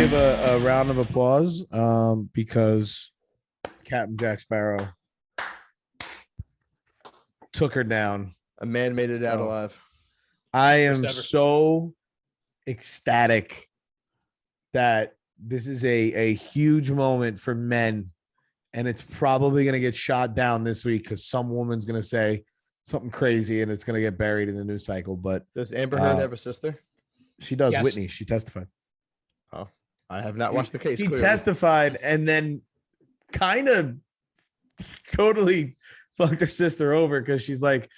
give a round of applause because Captain Jack Sparrow took her down. A man made it out alive. I am so ecstatic that this is a huge moment for men, and it's probably going to get shot down this week because some woman's going to say something crazy and it's going to get buried in the news cycle. But does Amber Heard have a sister? She does. Yes. Whitney. She testified. Oh, I have not watched the case. She clearly. testified and then kind of totally fucked her sister over because she's like,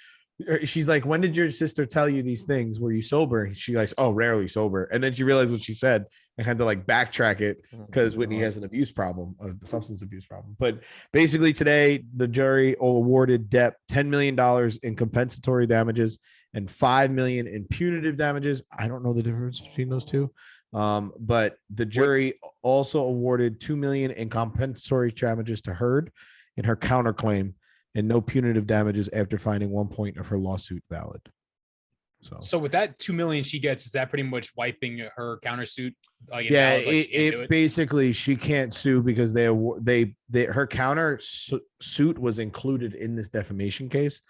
when did your sister tell you these things? Were you sober? She likes, oh, rarely sober. And then she realized what she said and had to like backtrack it because Whitney has an abuse problem, a substance abuse problem. But basically today, the jury awarded Depp $10 million in compensatory damages and $5 million in punitive damages. I don't know the difference between those two. But the jury also awarded $2 million in compensatory damages to Heard in her counterclaim, and no punitive damages after finding 1 point of her lawsuit valid. So with that $2 million she gets, is that pretty much wiping her countersuit? Yeah, it basically she can't sue because they her counter suit was included in this defamation case,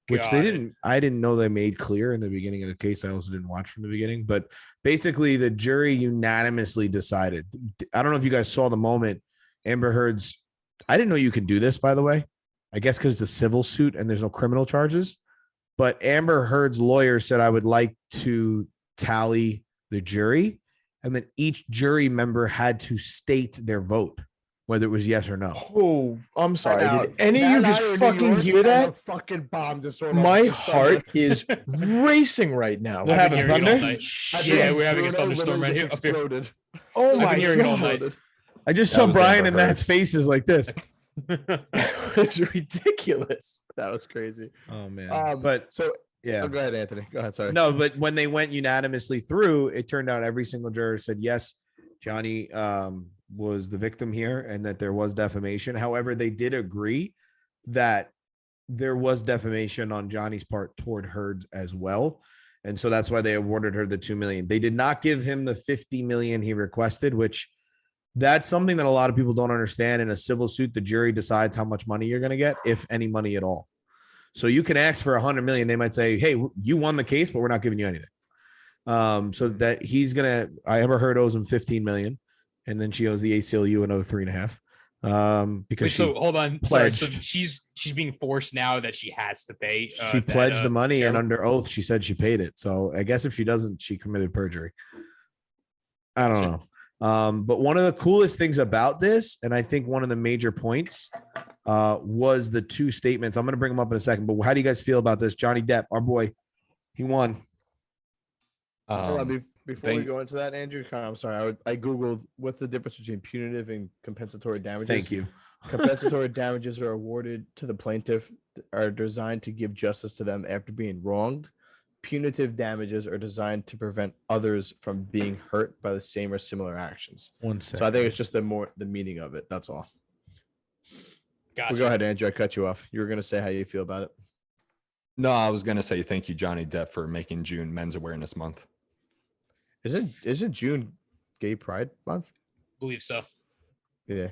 which I didn't know they made clear in the beginning of the case. I also didn't watch from the beginning, but basically the jury unanimously decided. I don't know if you guys saw the moment Amber Heard's. I didn't know you could do this, by the way. I guess because it's a civil suit and there's no criminal charges. But Amber Heard's lawyer said, I would like to tally the jury. And then each jury member had to state their vote, whether it was yes or no. Oh, I'm sorry. Did any of you just fucking hear that? Fucking bomb just sort of my heart is racing right now. What happened? Thunder? Yeah, we're having a thunderstorm right here. Exploded. Oh my God. I just saw Brian and Matt's faces like this. It's ridiculous. That was crazy. Oh man. But so yeah. Oh, go ahead, Anthony. Go ahead. Sorry. No, but when they went unanimously through, it turned out every single juror said yes, Johnny was the victim here and that there was defamation. However, they did agree that there was defamation on Johnny's part toward Heard's as well. And so that's why they awarded her the $2 million. They did not give him the $50 million he requested, which that's something that a lot of people don't understand. In a civil suit, the jury decides how much money you're going to get, if any money at all. So you can ask for $100 million. They might say, hey, you won the case, but we're not giving you anything. So that he's going to, I ever heard owes him 15 million. And then she owes the ACLU another 3.5. Because hold on. Pledged. Sorry, so she's being forced now that she has to pay. She pledged the money and under oath, she said she paid it. So I guess if she doesn't, she committed perjury. I don't know. But one of the coolest things about this, and I think one of the major points, was the two statements. I'm going to bring them up in a second, but how do you guys feel about this? Johnny Depp, our boy, he won. Before we go into that, Andrew, I'm sorry. I Googled what's the difference between punitive and compensatory damages. Thank you. Compensatory damages are awarded to the plaintiff, are designed to give justice to them after being wronged. Punitive damages are designed to prevent others from being hurt by the same or similar actions. 1 second. So I think it's just the meaning of it. That's all. Gotcha. Well, go ahead, Andrew. I cut you off. You were going to say how you feel about it. No, I was going to say thank you, Johnny Depp, for making June Men's Awareness Month. Isn't June Gay Pride Month? I believe so. Yeah.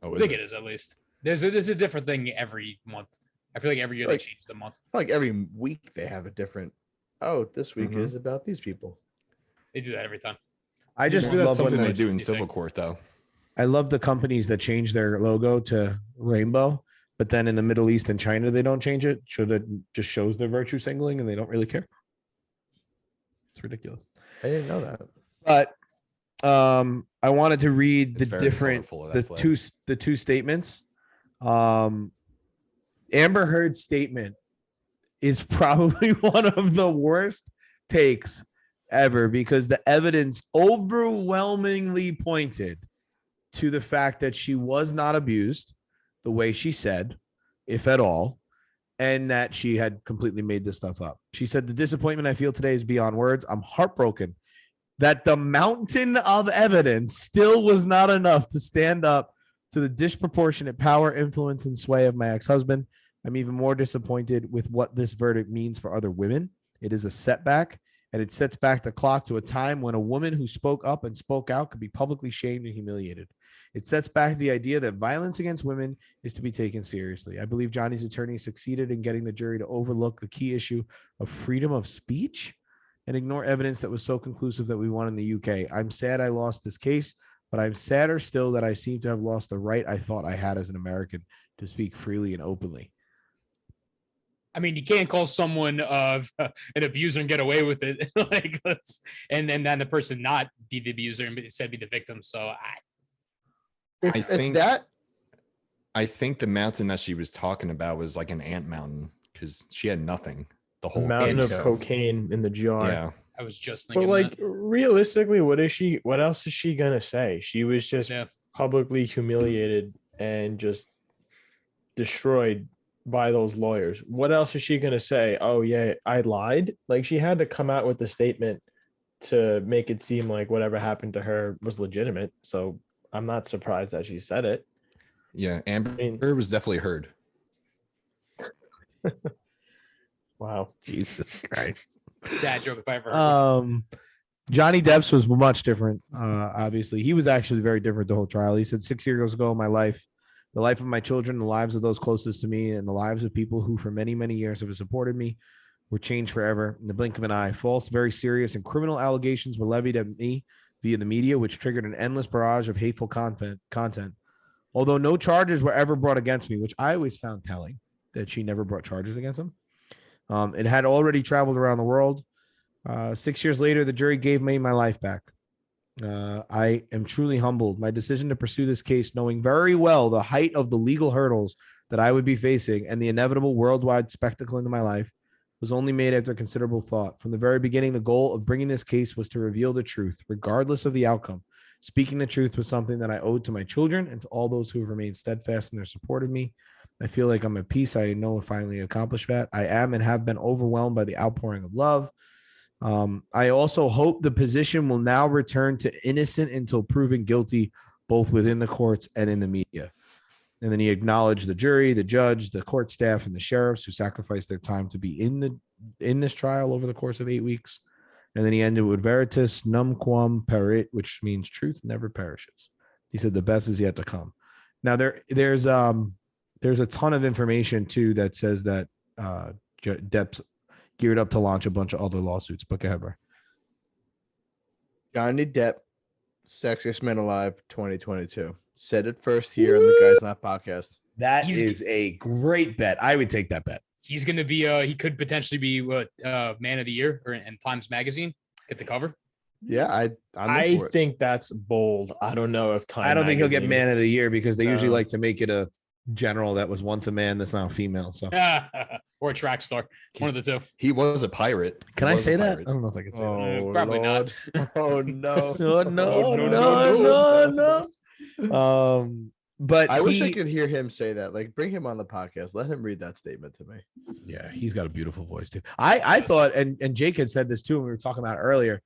I think it is, at least. There's a different thing every month. I feel like every year they change the month. Like every week they have a different. Oh, this week is about these people. They do that every time. I just love when they do in civil court, though. I love the companies that change their logo to rainbow, but then in the Middle East and China, they don't change it. It just shows their virtue signaling and they don't really care. It's ridiculous. I didn't know that. But I wanted to read the two statements. Amber Heard's statement is probably one of the worst takes ever because the evidence overwhelmingly pointed to the fact that she was not abused the way she said, if at all, and that she had completely made this stuff up. She said, the disappointment I feel today is beyond words. I'm heartbroken that the mountain of evidence still was not enough to stand up to the disproportionate power, influence, and sway of my ex-husband. I'm even more disappointed with what this verdict means for other women. It is a setback, and it sets back the clock to a time when a woman who spoke up and spoke out could be publicly shamed and humiliated. It sets back the idea that violence against women is to be taken seriously. I believe Johnny's attorney succeeded in getting the jury to overlook the key issue of freedom of speech and ignore evidence that was so conclusive that we won in the UK. I'm sad I lost this case, but I'm sadder still that I seem to have lost the right I thought I had as an American to speak freely and openly. I mean, you can't call someone an abuser and get away with it. And then the person not be the abuser and instead be the victim. So I think the mountain that she was talking about was like an ant mountain because she had nothing the A whole mountain of case. cocaine in the jar. Yeah. I was just thinking. But like realistically, what else is she gonna say? She was just publicly humiliated and just destroyed by those lawyers. What else is she gonna say? Oh yeah, I lied. Like she had to come out with the statement to make it seem like whatever happened to her was legitimate. So I'm not surprised that she said it. Yeah, Amber was definitely heard. Wow. Jesus Christ. Dad joke if I ever heard Johnny Depp's was much different. Obviously, he was actually very different the whole trial. He said 6 years ago, my life, the life of my children, the lives of those closest to me, and the lives of people who for many, many years have supported me were changed forever in the blink of an eye. False, very serious, and criminal allegations were levied at me via the media, which triggered an endless barrage of hateful content. Although no charges were ever brought against me, which I always found telling that she never brought charges against him. It had already traveled around the world. 6 years later, the jury gave me my life back. I am truly humbled. My decision to pursue this case, knowing very well the height of the legal hurdles that I would be facing and the inevitable worldwide spectacle into my life, was only made after considerable thought. From the very beginning, the goal of bringing this case was to reveal the truth, regardless of the outcome. Speaking the truth was something that I owed to my children and to all those who have remained steadfast in their support of me. I feel like I'm at peace. I know I finally accomplished that. I am and have been overwhelmed by the outpouring of love. I also hope the position will now return to innocent until proven guilty, both within the courts and in the media. And then he acknowledged the jury, the judge, the court staff, and the sheriffs who sacrificed their time to be in this trial over the course of 8 weeks. And then he ended with veritas numquam perit, which means truth never perishes. He said the best is yet to come. Now there's a ton of information too that says that Depp's geared up to launch a bunch of other lawsuits. But go ahead, bro. Johnny Depp, Sexiest Man Alive 2022. Said it first here on the Guys Not podcast. That is a great bet. I would take that bet. He's going to be, he could potentially be Man of the Year or in Times Magazine. Get the cover. Yeah, I think that's bold. I don't know if I don't think he'll get Man of the Year because they usually like to make it a general that was once a man that's now a female. So or a track star, one of the two. He was a pirate. Can I say that? I don't know if I can say that. Probably Lord. not. Oh no! no. But I wish I could hear him say that. Like, bring him on the podcast. Let him read that statement to me. Yeah, he's got a beautiful voice too. I thought, and Jake had said this too when we were talking about it earlier.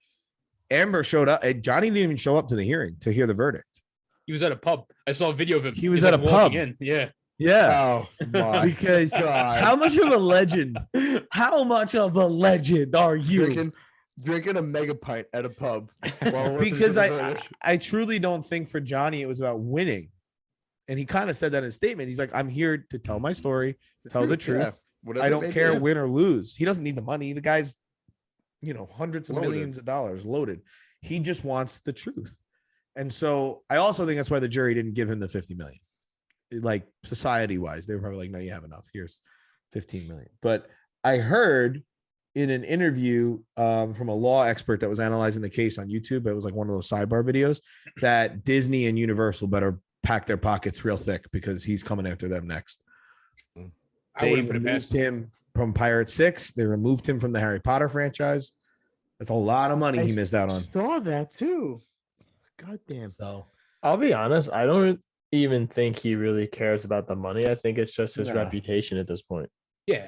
Amber showed up. Johnny didn't even show up to the hearing to hear the verdict. He was at a pub. I saw a video of him. He was at a pub. Yeah. Yeah. Oh my because God. How much of a legend? How much of a legend are you? Drinking a mega pint at a pub. Because I truly don't think for Johnny it was about winning. And he kind of said that in his statement. He's like, I'm here to tell my story, tell the truth. Yeah, I don't care win or lose. He doesn't need the money. The guy's, hundreds of millions of dollars loaded. He just wants the truth. And so I also think that's why the jury didn't give him the 50 million. Like society wise, they were probably like, no, you have enough. Here's 15 million. But I heard in an interview from a law expert that was analyzing the case on YouTube, it was like one of those sidebar videos, that Disney and Universal better pack their pockets real thick because he's coming after them next. They removed him from Pirate 6. They removed him from the Harry Potter franchise. That's a lot of money he missed out on. I saw that too. God damn. So I'll be honest, I don't even think he really cares about the money. I think it's just his reputation at this point. Yeah.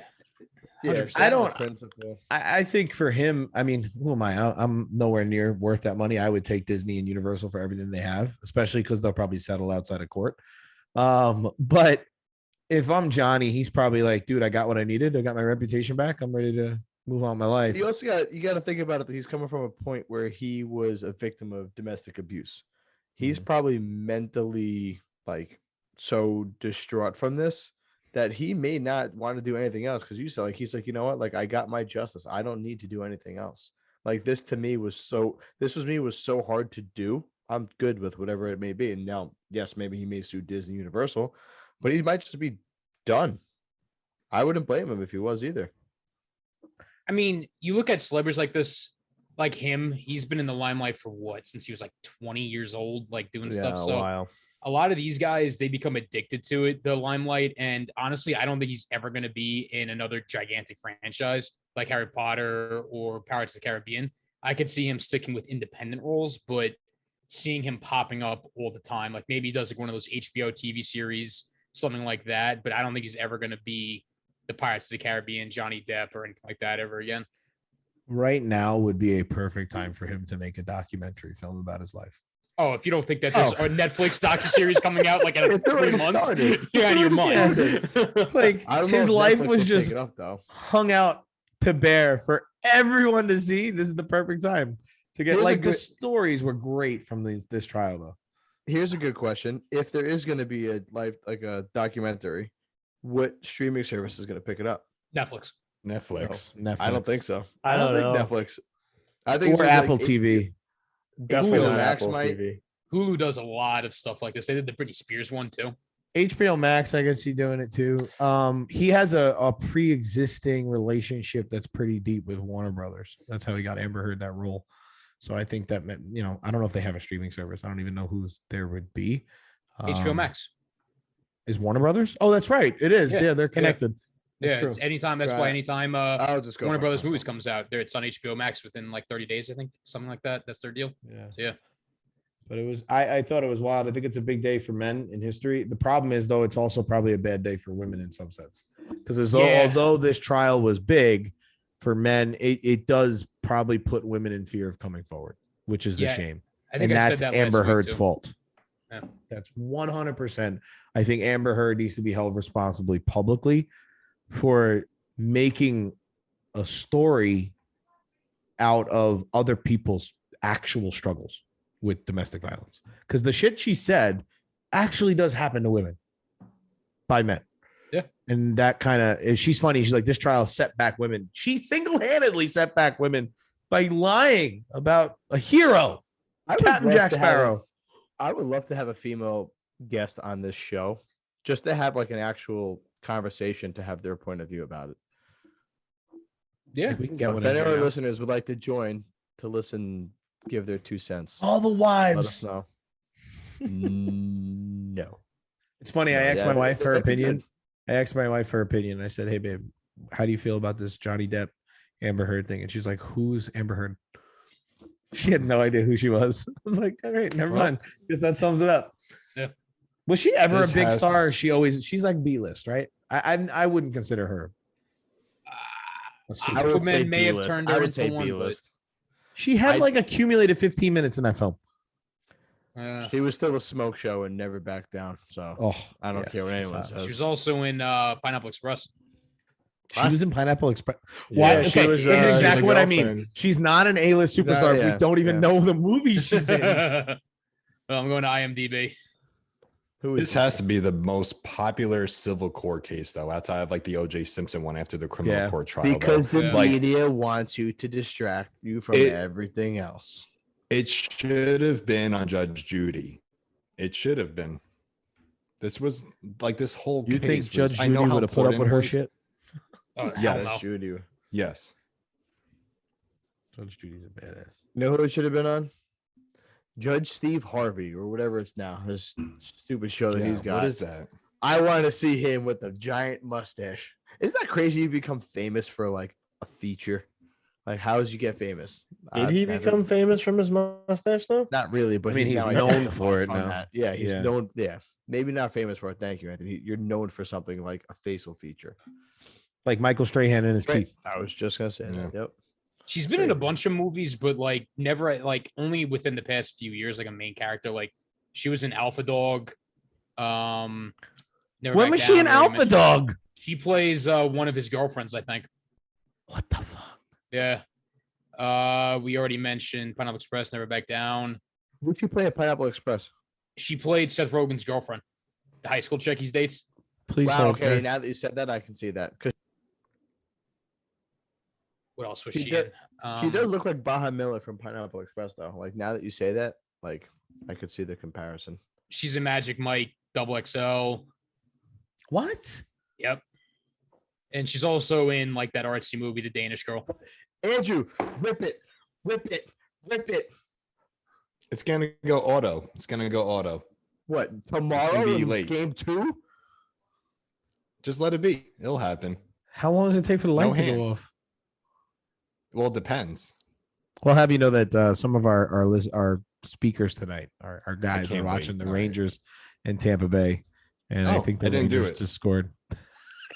I think for him, I mean, who am I? I'm nowhere near worth that money. I would take Disney and Universal for everything they have, especially because they'll probably settle outside of court. But if I'm Johnny, he's probably like, dude, I got what I needed. I got my reputation back. I'm ready to move on with my life. You also got to think about it that he's coming from a point where he was a victim of domestic abuse. He's probably mentally like so distraught from this that he may not want to do anything else, because you said like he's like, you know what, like I got my justice. I don't need to do anything else. Like this was so hard to do. I'm good with whatever it may be. And now, yes, maybe he may sue Disney Universal, but he might just be done. I wouldn't blame him if he was either. I mean, you look at celebrities like this, like him, he's been in the limelight for what, since he was like 20 years old, like doing stuff. So a lot of these guys, they become addicted to it, the limelight. And honestly, I don't think he's ever going to be in another gigantic franchise like Harry Potter or Pirates of the Caribbean. I could see him sticking with independent roles, but seeing him popping up all the time, like maybe he does like one of those HBO TV series, something like that. But I don't think he's ever going to be the Pirates of the Caribbean, Johnny Depp, or anything like that ever again. Right now would be a perfect time for him to make a documentary film about his life. Oh, if you don't think that there's a Netflix docuseries coming out like in 3 months, you're out of your mind. Like his life was just hung out to bear for everyone to see. This is the perfect time to get the stories were great from this trial though. Here's a good question. If there is going to be a a documentary, what streaming service is going to pick it up? Netflix. Netflix. I don't think so. I don't think Netflix. I think or Apple TV. Definitely Hulu not Max Apple might. TV. Hulu does a lot of stuff like this. They did the Britney Spears one too. HBO Max, I guess he's doing it too. He has a pre-existing relationship that's pretty deep with Warner Brothers. That's how he got Amber Heard that role. So I think that meant, I don't know if they have a streaming service. I don't even know who's there would be. HBO Max is Warner Brothers. Oh, that's right. It is. Yeah, they're connected. Yeah, it's anytime. That's why anytime I'll just go Warner Brothers movies comes out, there it's on HBO Max within like 30 days, I think, something like that. That's their deal. Yeah. So yeah. But it was, I thought it was wild. I think it's a big day for men in history. The problem is, though, it's also probably a bad day for women in some sense. Because although this trial was big for men, it does probably put women in fear of coming forward, which is a shame. I think that's Amber Heard's fault. Yeah. That's 100%. I think Amber Heard needs to be held responsibly publicly for making a story out of other people's actual struggles with domestic violence, because the shit she said actually does happen to women by men. Yeah. And that kind of, she's funny. She's like, this trial set back women. She single-handedly set back women by lying about a hero, Captain Jack Sparrow. I would love to have a female guest on this show just to have like an actual conversation to have their point of view about it. Yeah. We can get one. If any of our listeners would like to join to listen, give their 2 cents. All the wives. Let us know. No. It's funny. I asked my wife her opinion. I said, hey, babe, how do you feel about this Johnny Depp Amber Heard thing? And she's like, who's Amber Heard? She had no idea who she was. I was like, all right, never mind. Because that sums it up. Yeah. Was she ever a big star? She's like B-list, right? I wouldn't consider her. Aquaman may have turned her into one, but she had like accumulated 15 minutes in that film. She was still a smoke show and never backed down. So I don't care what anyone says. She was also in Pineapple Express. She was in Pineapple Express. Yeah, okay, was, it's exactly what I girlfriend. mean. She's not an A-list superstar. We don't even know the movie she's in. Well, I'm going to IMDb. This has to be the most popular civil court case, though, outside of like the O.J. Simpson one after the criminal court trial. Because the media wants you to distract you from everything else. It should have been on Judge Judy. It should have been. This was like this whole You case. think Judge Judy would have put up with her shit? Oh, yes. Judy. Yes. Judge Judy's a badass. You know who it should have been on? Judge Steve Harvey or whatever it's now. This stupid show that he's got. What is that? I want to see him with a giant mustache. Isn't that crazy? You become famous for like a feature. Like, how did you get famous? Did he become famous from his mustache though? Not really, but I mean, he's known for it now. Yeah, he's known. Yeah, maybe not famous for it. Thank you, Anthony. You're known for something like a facial feature, like Michael Strahan in his teeth. I was just gonna say that. Yep. She's been in a bunch of movies, but like never, like only within the past few years, like a main character. Like she was in Alpha Dog. When was she in Alpha Dog? She plays one of his girlfriends, I think. What the fuck? Yeah. We already mentioned Pineapple Express, Never Back Down. Would you play at Pineapple Express? She played Seth Rogen's girlfriend, the high school chick he dates. Please Wow. hold Okay. her. Now that you said that, I can see that. What else was She she did- in? She does look like Baja Miller from Pineapple Express, though. Like now that you say that, like I could see the comparison. She's in Magic Mike XXL. What? Yep. And she's also in like that artsy movie, The Danish Girl. Andrew, rip it, rip it, rip it. It's gonna go auto. It's gonna go auto. What tomorrow? be in late. Game 2. Just let it be. It'll happen. How long does it take for the light to hands. go off? Well, it depends. Well, have you know that some of our speakers tonight, our guys are can't watching wait. the All right. Rangers in Tampa Bay, and I Oh, think the I didn't do Rangers it. just scored.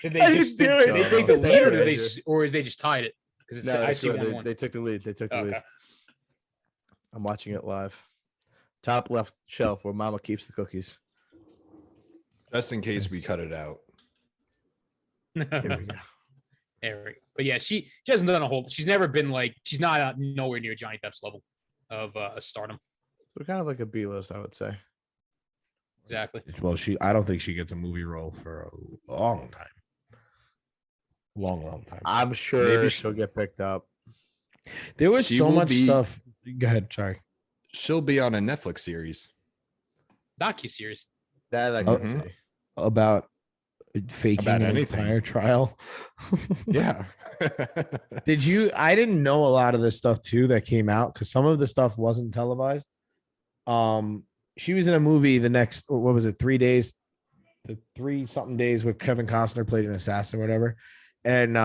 Did I they just didn't do it. Did they take the No, lead, or no, did no. or they just tied it? Because No, I see 1-1. they took the lead. They took the lead. Okay. I'm watching it live. Top left shelf where Mama keeps the cookies. Just in case we cut it out. Here we go. But yeah, she hasn't done a whole. She's never been like. She's not nowhere near Johnny Depp's level of stardom. So kind of like a B list, I would say. Exactly. Well, I don't think she gets a movie role for a long time. Long time. I'm sure Maybe she'll get picked up. There was She so will much be- stuff. Go ahead. Sorry. She'll be on a Netflix series. Docu-series. That I Oh, can see. About faking About an anything. entire trial. Yeah. I didn't know a lot of this stuff too that came out because some of the stuff wasn't televised. She was in a movie what was it, 3 days, the 3-something days with Kevin Costner played an assassin or whatever. And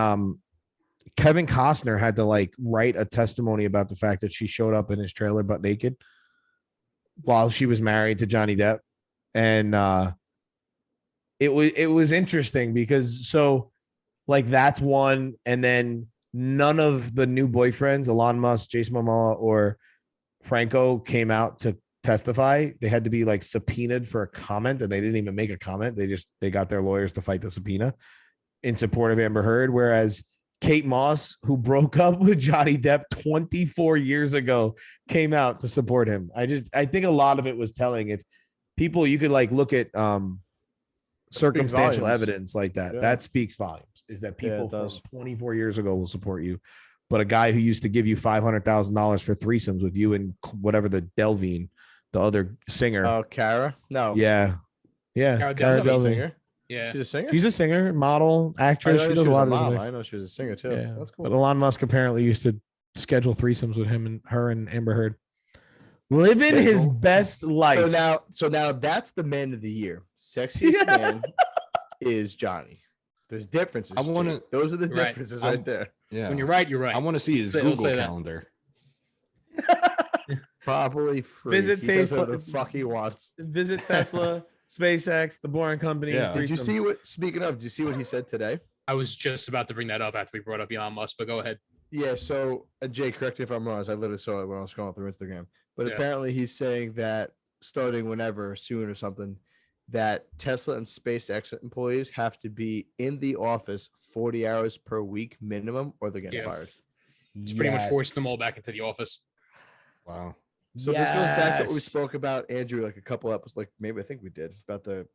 Kevin Costner had to like write a testimony about the fact that she showed up in his trailer butt naked while she was married to Johnny Depp. And it was interesting because like that's one, and then none of the new boyfriends, Elon Musk, Jason Momoa, or Franco, came out to testify. They had to be like subpoenaed for a comment, and they didn't even make a comment. They got their lawyers to fight the subpoena in support of Amber Heard. Whereas Kate Moss, who broke up with Johnny Depp 24 years ago, came out to support him. I think a lot of it was telling. If people, you could like look at circumstantial volumes. evidence like that. Yeah. That speaks volumes. Is that Yeah, people it from does. 24 years ago will support you, but a guy who used to give you $500,000 for threesomes with you and whatever the Delvine, the other singer. Oh, Cara? No. Yeah. Cara Cara Delevingne. Delevingne. Singer? Yeah. She's a singer? She's a singer, model, I actress. know She does a was lot of mom. different I things. know she was a singer too. Yeah. That's cool. But Elon Musk apparently used to schedule threesomes with her and Amber Heard. Living his Schedule. best life. So now that's the man of the year. Sexiest man is Johnny. There's differences. I wanna- Jake. Those are the Right. differences I'm- right there. Yeah. When you're right, you're right. I want to see his Say- we'll Google say that. calendar. Probably free. Visit He does whatever Tesla- the fuck he wants. Visit Tesla, SpaceX, the Boring Company. Yeah. Did you threesome. see what? Speaking of, did you see what he said today? I was just about to bring that up after we brought up Elon Musk, but go ahead. Yeah. So Jay, correct me if I'm wrong. As I literally saw it when I was scrolling through Instagram. But Yeah. apparently he's saying that starting whenever soon or something, that Tesla and SpaceX employees have to be in the office 40 hours per week minimum, or they're getting fired. It's pretty much forced them all back into the office. Wow. So this goes back to what we Yes. spoke about, Andrew, like a couple episodes, like maybe I think we did about the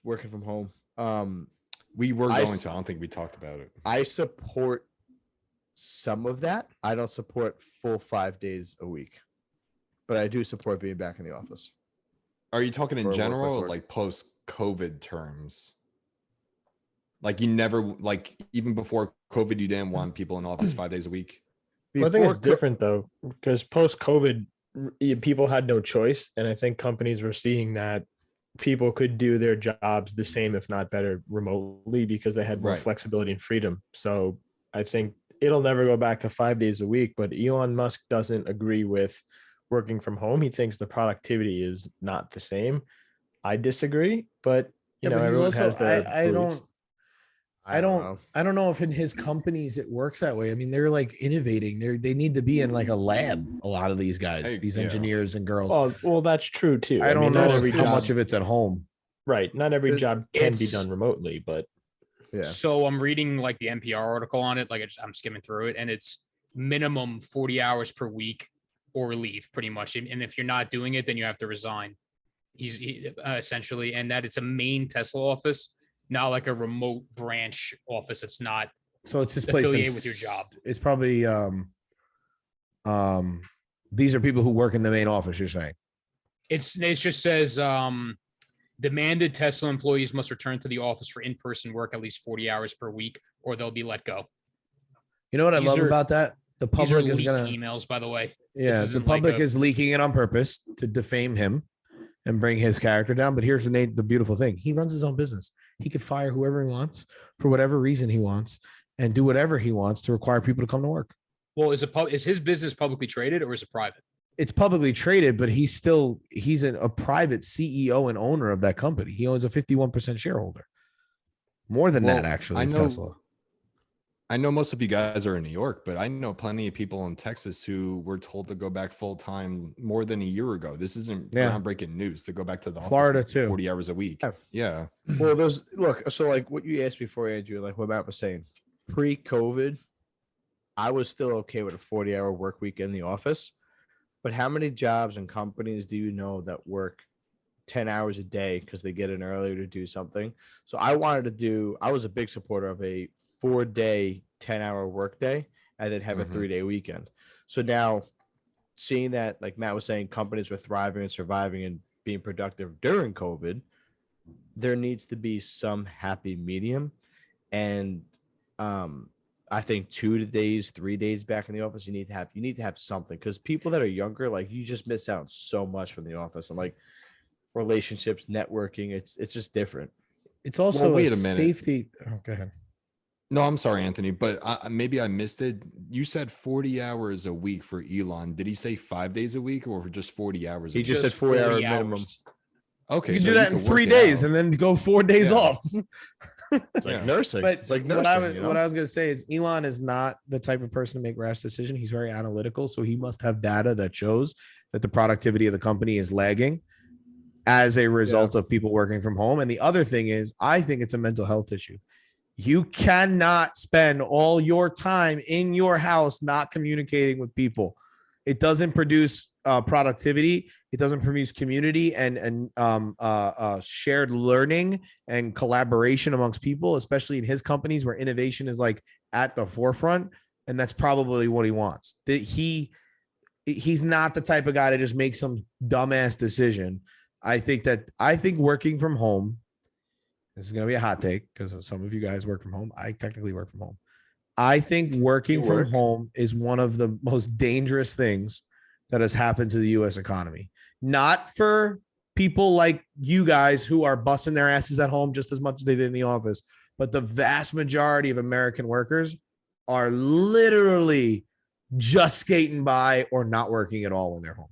working from home. We were I going s- to. I don't think we talked about it. I support some of that. I don't support full 5 days a week, but I do support being back in the office. Are you talking Or in work general with or work. like post COVID terms? Like you never, like even before COVID, you didn't want people in office 5 days a week. Well, I think it's Before co- different though, because post COVID, people had no choice, and I think companies were seeing that people could do their jobs the same, if not better, remotely because they had more Right. flexibility and freedom. So I think it'll never go back to 5 days a week. But Elon Musk doesn't agree with working from home. He thinks the productivity is not the same. I disagree, but you know, but he's everyone also, has their I beliefs. don't know if in his companies it works that way. I mean, they're like innovating. They need to be in like a lab. A lot of these guys, Hey, these yeah. engineers and girls. Well, that's true too. I don't mean, not know every how job- much of it's at home. Right. Not every There's- job can be it's- done remotely, but Yeah. So I'm reading like the NPR article on it. Like I'm skimming through it, and it's minimum 40 hours per week or leave pretty much. And if you're not doing it, then you have to resign. Essentially, and that it's a main Tesla office, not like a remote branch office. It's not. So it's this place affiliated with your job. It's probably these are people who work in the main office, you're saying? It just says demanded Tesla employees must return to the office for in-person work at least 40 hours per week, or they'll be let go. You know what I love about that? The public is gonna emails, by the way. Yeah, the public is leaking it on purpose to defame him and bring his character down. But here's the beautiful thing: he runs his own business. He could fire whoever he wants for whatever reason he wants, and do whatever he wants to require people to come to work. Well, is his business publicly traded or is it private? It's publicly traded, but he's a private CEO and owner of that company. He owns a 51% shareholder. More than that, actually. Tesla. I know most of you guys are in New York, but I know plenty of people in Texas who were told to go back full time more than a year ago. This isn't groundbreaking news to go back to the Florida office too. 40 hours a week. Yeah. Well, so like what you asked before, Andrew, like what Matt was saying, pre-COVID, I was still okay with a 40-hour work week in the office. But how many jobs and companies do you know that work 10 hours a day because they get in earlier to do something? So I was a big supporter of a 4-day, 10-hour workday and then have a 3-day weekend. So now seeing that, like Matt was saying, companies were thriving and surviving and being productive during COVID, there needs to be some happy medium. And I think 2 days, 3 days back in the office, you need to have something, because people that are younger, like, you just miss out so much from the office, and like relationships, networking, it's just different. It's also a safety. Oh, go ahead. No, I'm sorry, Anthony, but maybe I missed it. You said 40 hours a week for Elon. Did he say 5 days a week or just 40 hours? He just said 40-hour minimum. Okay, you can do that in 3 days and then go 4 days off. It's like nursing. But it's like nursing, what I was going to say is Elon is not the type of person to make rash decisions. He's very analytical. So he must have data that shows that the productivity of the company is lagging as a result of people working from home. And the other thing is, I think it's a mental health issue. You cannot spend all your time in your house not communicating with people. It doesn't produce productivity. It doesn't produce community and shared learning and collaboration amongst people, especially in his companies where innovation is like at the forefront. And that's probably what he wants. He's not the type of guy to just make some dumbass decision. I think working from home, this is going to be a hot take because some of you guys work from home. I technically work from home. I think working from home is one of the most dangerous things that has happened to the U.S. economy. Not for people like you guys who are busting their asses at home just as much as they did in the office, but the vast majority of American workers are literally just skating by or not working at all when they're home.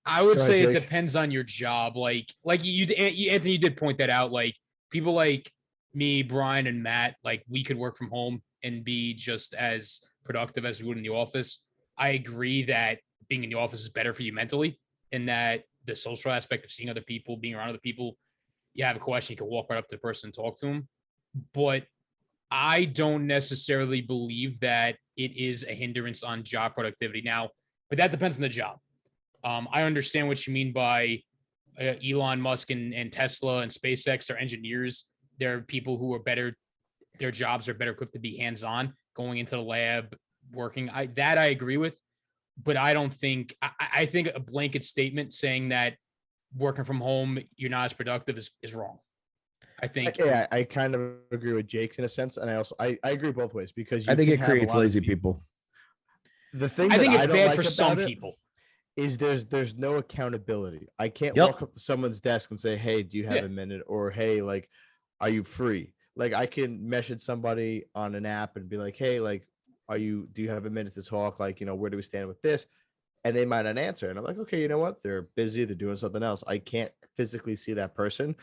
I would say it depends on your job. Like you, Anthony, you did point that out. Like people like me, Brian, and Matt, like we could work from home and be just as productive as we would in the office. I agree that being in the office is better for you mentally, and that the social aspect of seeing other people, being around other people, you have a question, you can walk right up to the person and talk to them. But I don't necessarily believe that it is a hindrance on job productivity. Now, but that depends on the job. I understand what you mean by Elon Musk and Tesla and SpaceX. They're engineers. They're people who are better. Their jobs are better equipped to be hands-on, going into the lab, working. I agree with, but I don't think. I think a blanket statement saying that working from home you're not as productive is wrong. I think. Yeah, I kind of agree with Jake's in a sense, and I agree both ways, because I think it creates lazy people. The thing I think it's bad for some people. Is there's no accountability. I can't walk up to someone's desk and say, "Hey, do you have a minute?" Or, "Hey, like, are you free?" Like, I can message somebody on an app and be like, "Hey, like, do you have a minute to talk? Like, where do we stand with this?" And they might not answer. And I'm like, okay, you know what? They're busy. They're doing something else. I can't physically see that person.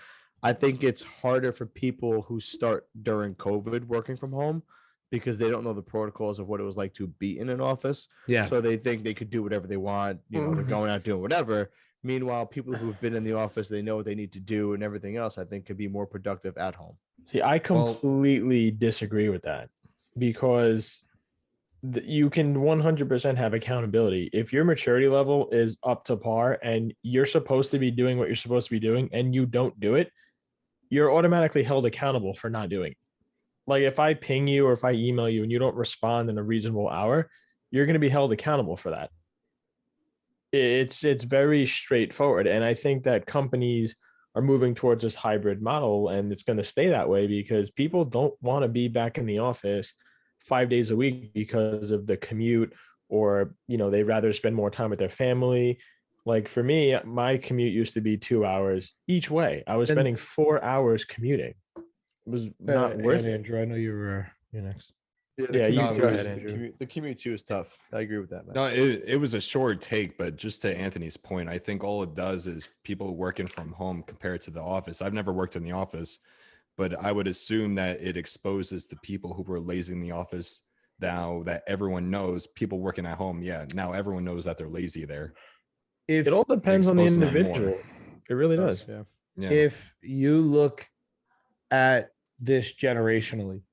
I think it's harder for people who start during COVID working from home, because they don't know the protocols of what it was like to be in an office. Yeah. So they think they could do whatever they want. They're going out doing whatever. Meanwhile, people who've been in the office, they know what they need to do and everything else, I think could be more productive at home. See, I completely disagree with that because you can 100% have accountability. If your maturity level is up to par and you're supposed to be doing what you're supposed to be doing and you don't do it, you're automatically held accountable for not doing it. Like if I ping you or if I email you and you don't respond in a reasonable hour, you're going to be held accountable for that. It's very straightforward. And I think that companies are moving towards this hybrid model, and it's going to stay that way because people don't want to be back in the office 5 days a week because of the commute, or they'd rather spend more time with their family. Like for me, my commute used to be 2 hours each way. I was spending 4 hours commuting. It was not worth it. Andrew, I know you're next. Yeah, you No, go ahead, the Andrew. The commute too is tough. I agree with that, man. No, it was a short take, but just to Anthony's point, I think all it does is people working from home compared to the office. I've never worked in the office, but I would assume that it exposes the people who were lazy in the office. Now that everyone knows, people working at home, now everyone knows that they're lazy there. It all depends on the exposes them individual. more. It really does. Yeah. If you look at this generationally,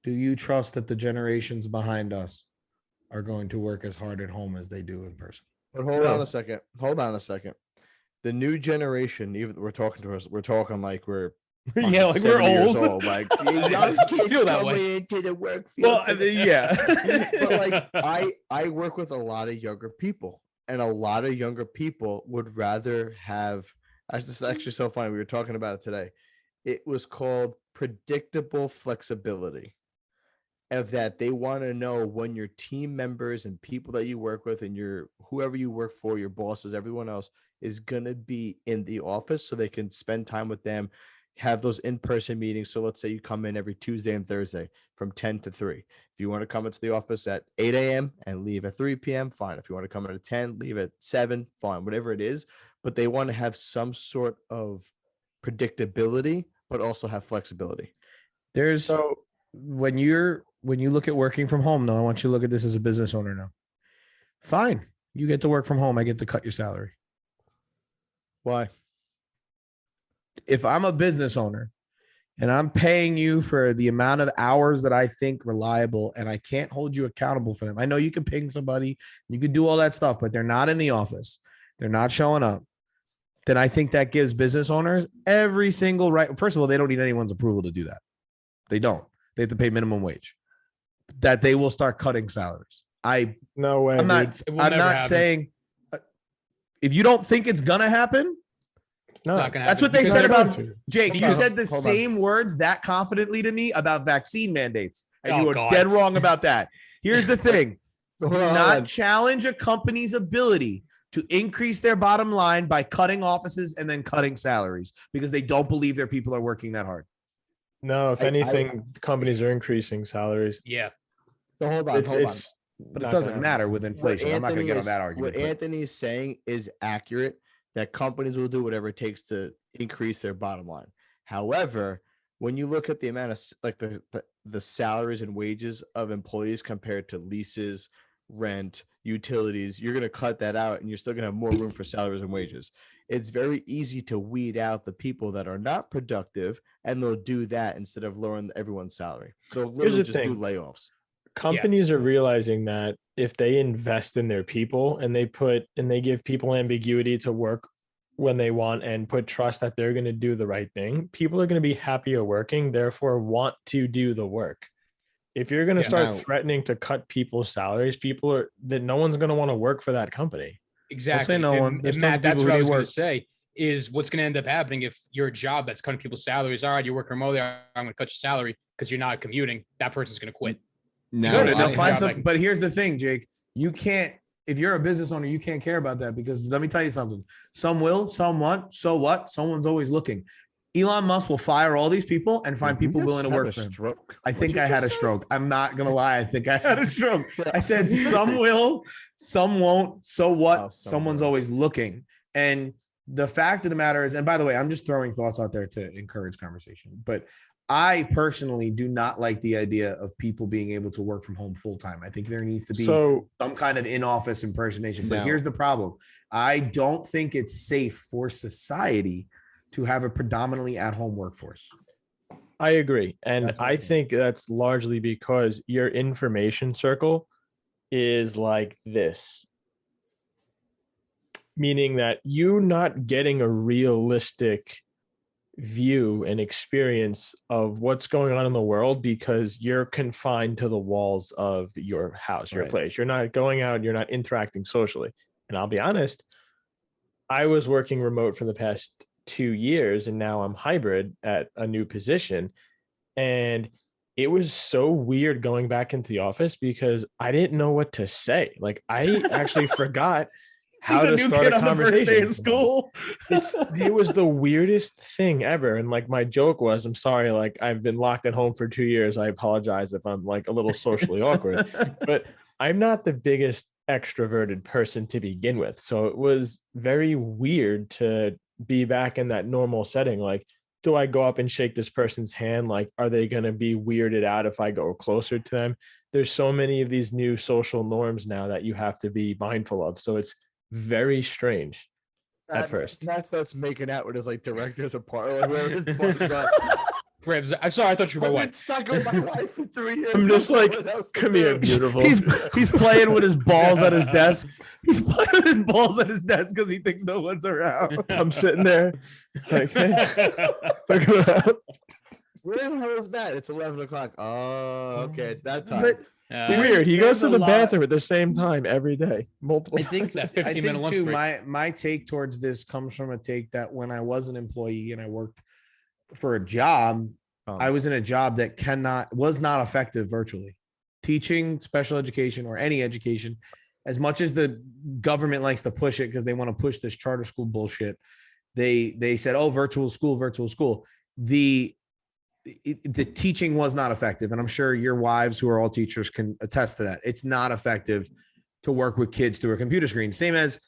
do you trust that the generations behind us are going to work as hard at home as they do in person? But hold on a second. The new generation, even we're talking like we're Yeah, like we're 70 years old. Like young kids feel that coming way. into the work field. Well, yeah. But like I work with a lot of younger people, and a lot of younger people would rather have. This is actually so funny. We were talking about it today. It was called predictable flexibility. Of that, they want to know when your team members and people that you work with and your whoever you work for, your bosses, everyone else is gonna be in the office so they can spend time with them, have those in-person meetings. So let's say you come in every Tuesday and Thursday from 10 to 3. If you want to come into the office at 8 a.m. and leave at 3 p.m., fine. If you want to come in at 10, leave at 7, fine, whatever it is. But they want to have some sort of predictability, but also have flexibility. There's when you look at working from home, though, I want you to look at this as a business owner now. Fine. You get to work from home. I get to cut your salary. Why? If I'm a business owner and I'm paying you for the amount of hours that I think reliable and I can't hold you accountable for them. I know you can ping somebody, you can do all that stuff, but they're not in the office. They're not showing up. Then I think that gives business owners every single right. First of all, they don't need anyone's approval to do that. They don't. They have to pay minimum wage. That they will start cutting salaries. No way. I'm not saying if you don't think it's gonna happen. It's not gonna happen. That's what they said about Jake. You said the Hold same words that confidently to me about vaccine mandates, and you were God. dead wrong about that. Here's the thing: do Hold on. not challenge a company's ability to increase their bottom line by cutting offices and then cutting salaries because they don't believe their people are working that hard. No, if anything, companies are increasing salaries. Yeah. So hold on. But it doesn't matter with inflation. I'm not going to get on that argument. What Anthony is saying is accurate, that companies will do whatever it takes to increase their bottom line. However, when you look at the amount of like the salaries and wages of employees compared to leases, rent, utilities, you're going to cut that out and you're still going to have more room for salaries and wages. It's very easy to weed out the people that are not productive, and they'll do that instead of lowering everyone's salary. They'll literally just do layoffs. Companies are realizing that if they invest in their people and they give people ambiguity to work when they want and put trust that they're going to do the right thing, people are going to be happier working, therefore want to do the work. If you're going to start threatening to cut people's salaries, no one's going to want to work for that company. Exactly. No one. And Matt, that's what I was going to say is what's going to end up happening if you're a job that's cutting people's salaries. All right, you work remotely. I'm going to cut your salary because you're not commuting. That person's going to quit. No, they'll find some. But here's the thing, Jake. You can't. If you're a business owner, you can't care about that because let me tell you something. Some will, some won't. So what? Someone's always looking. Elon Musk will fire all these people and find people willing to work for him. I think I had a stroke. I'm not going to lie. I think I had a stroke. I said some will, some won't. So what? Someone's always looking. And the fact of the matter is, and by the way, I'm just throwing thoughts out there to encourage conversation. But I personally do not like the idea of people being able to work from home full time. I think there needs to be some kind of in-office impersonation. But here's the problem. I don't think it's safe for society to have a predominantly at-home workforce. I agree. And That's my I thing. think that's largely because your information circle is like this, meaning that you're not getting a realistic view and experience of what's going on in the world because you're confined to the walls of your house, your Right. place. You're not going out, you're not interacting socially. And I'll be honest, I was working remote for the past 2 years and now I'm hybrid at a new position. And it was so weird going back into the office because I didn't know what to say. Like I actually forgot how to start a conversation. Day of school. It was the weirdest thing ever. And like my joke was, I'm sorry, like I've been locked at home for 2 years. I apologize if I'm like a little socially awkward, but I'm not the biggest extroverted person to begin with. So it was very weird to be back in that normal setting. Like, do I go up and shake this person's hand? Like, are they going to be weirded out if I go closer to them? There's so many of these new social norms now that you have to be mindful of. So it's very strange at first. Matt starts making out with his like director's apartment, where his boss got. Ribs, I'm sorry, I thought you were my I've wife. been stuck with my wife for 3 years. I'm just like, What else to come here, do? beautiful. He's playing with his balls at his desk. He's playing with his balls at his desk because he thinks no one's around. I'm sitting there like, hey, look around. Where the hell is Matt? It's 11 o'clock. Oh, okay, it's that time. But Weird. He goes there's to a the lot- bathroom at the same time every day, multiple I think times. that I 15-minute think lunch too. break. My take towards this comes from a take that when I was an employee and I worked for a job, I was in a job that was not effective virtually. Teaching special education or any education, as much as the government likes to push it because they want to push this charter school bullshit. They said, oh, virtual school. The teaching was not effective. And I'm sure your wives who are all teachers can attest to that. It's not effective to work with kids through a computer screen. Same as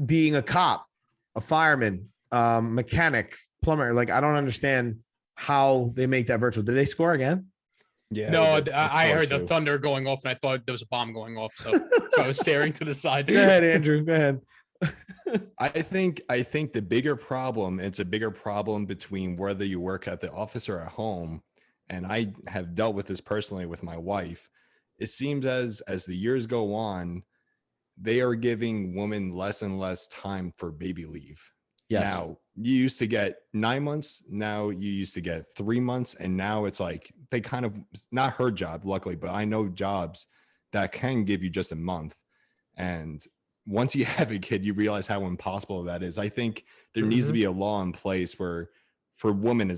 being a cop, a fireman, mechanic, plumber. Like, I don't understand how they make that virtual. Did they score again? Yeah. No, it's I hard heard the to. thunder going off, and I thought there was a bomb going off. So I was staring to the side. Go ahead, Andrew. Go ahead. I think the bigger problem, it's a bigger problem between whether you work at the office or at home. And I have dealt with this personally with my wife. It seems as the years go on, they are giving women less and less time for baby leave. Yes. Now, you used to get 9 months. Now you used to get 3 months. And now it's like they kind of, not her job, luckily, but I know jobs that can give you just a month. And once you have a kid, you realize how impossible that is. I think there needs to be a law in place where for women,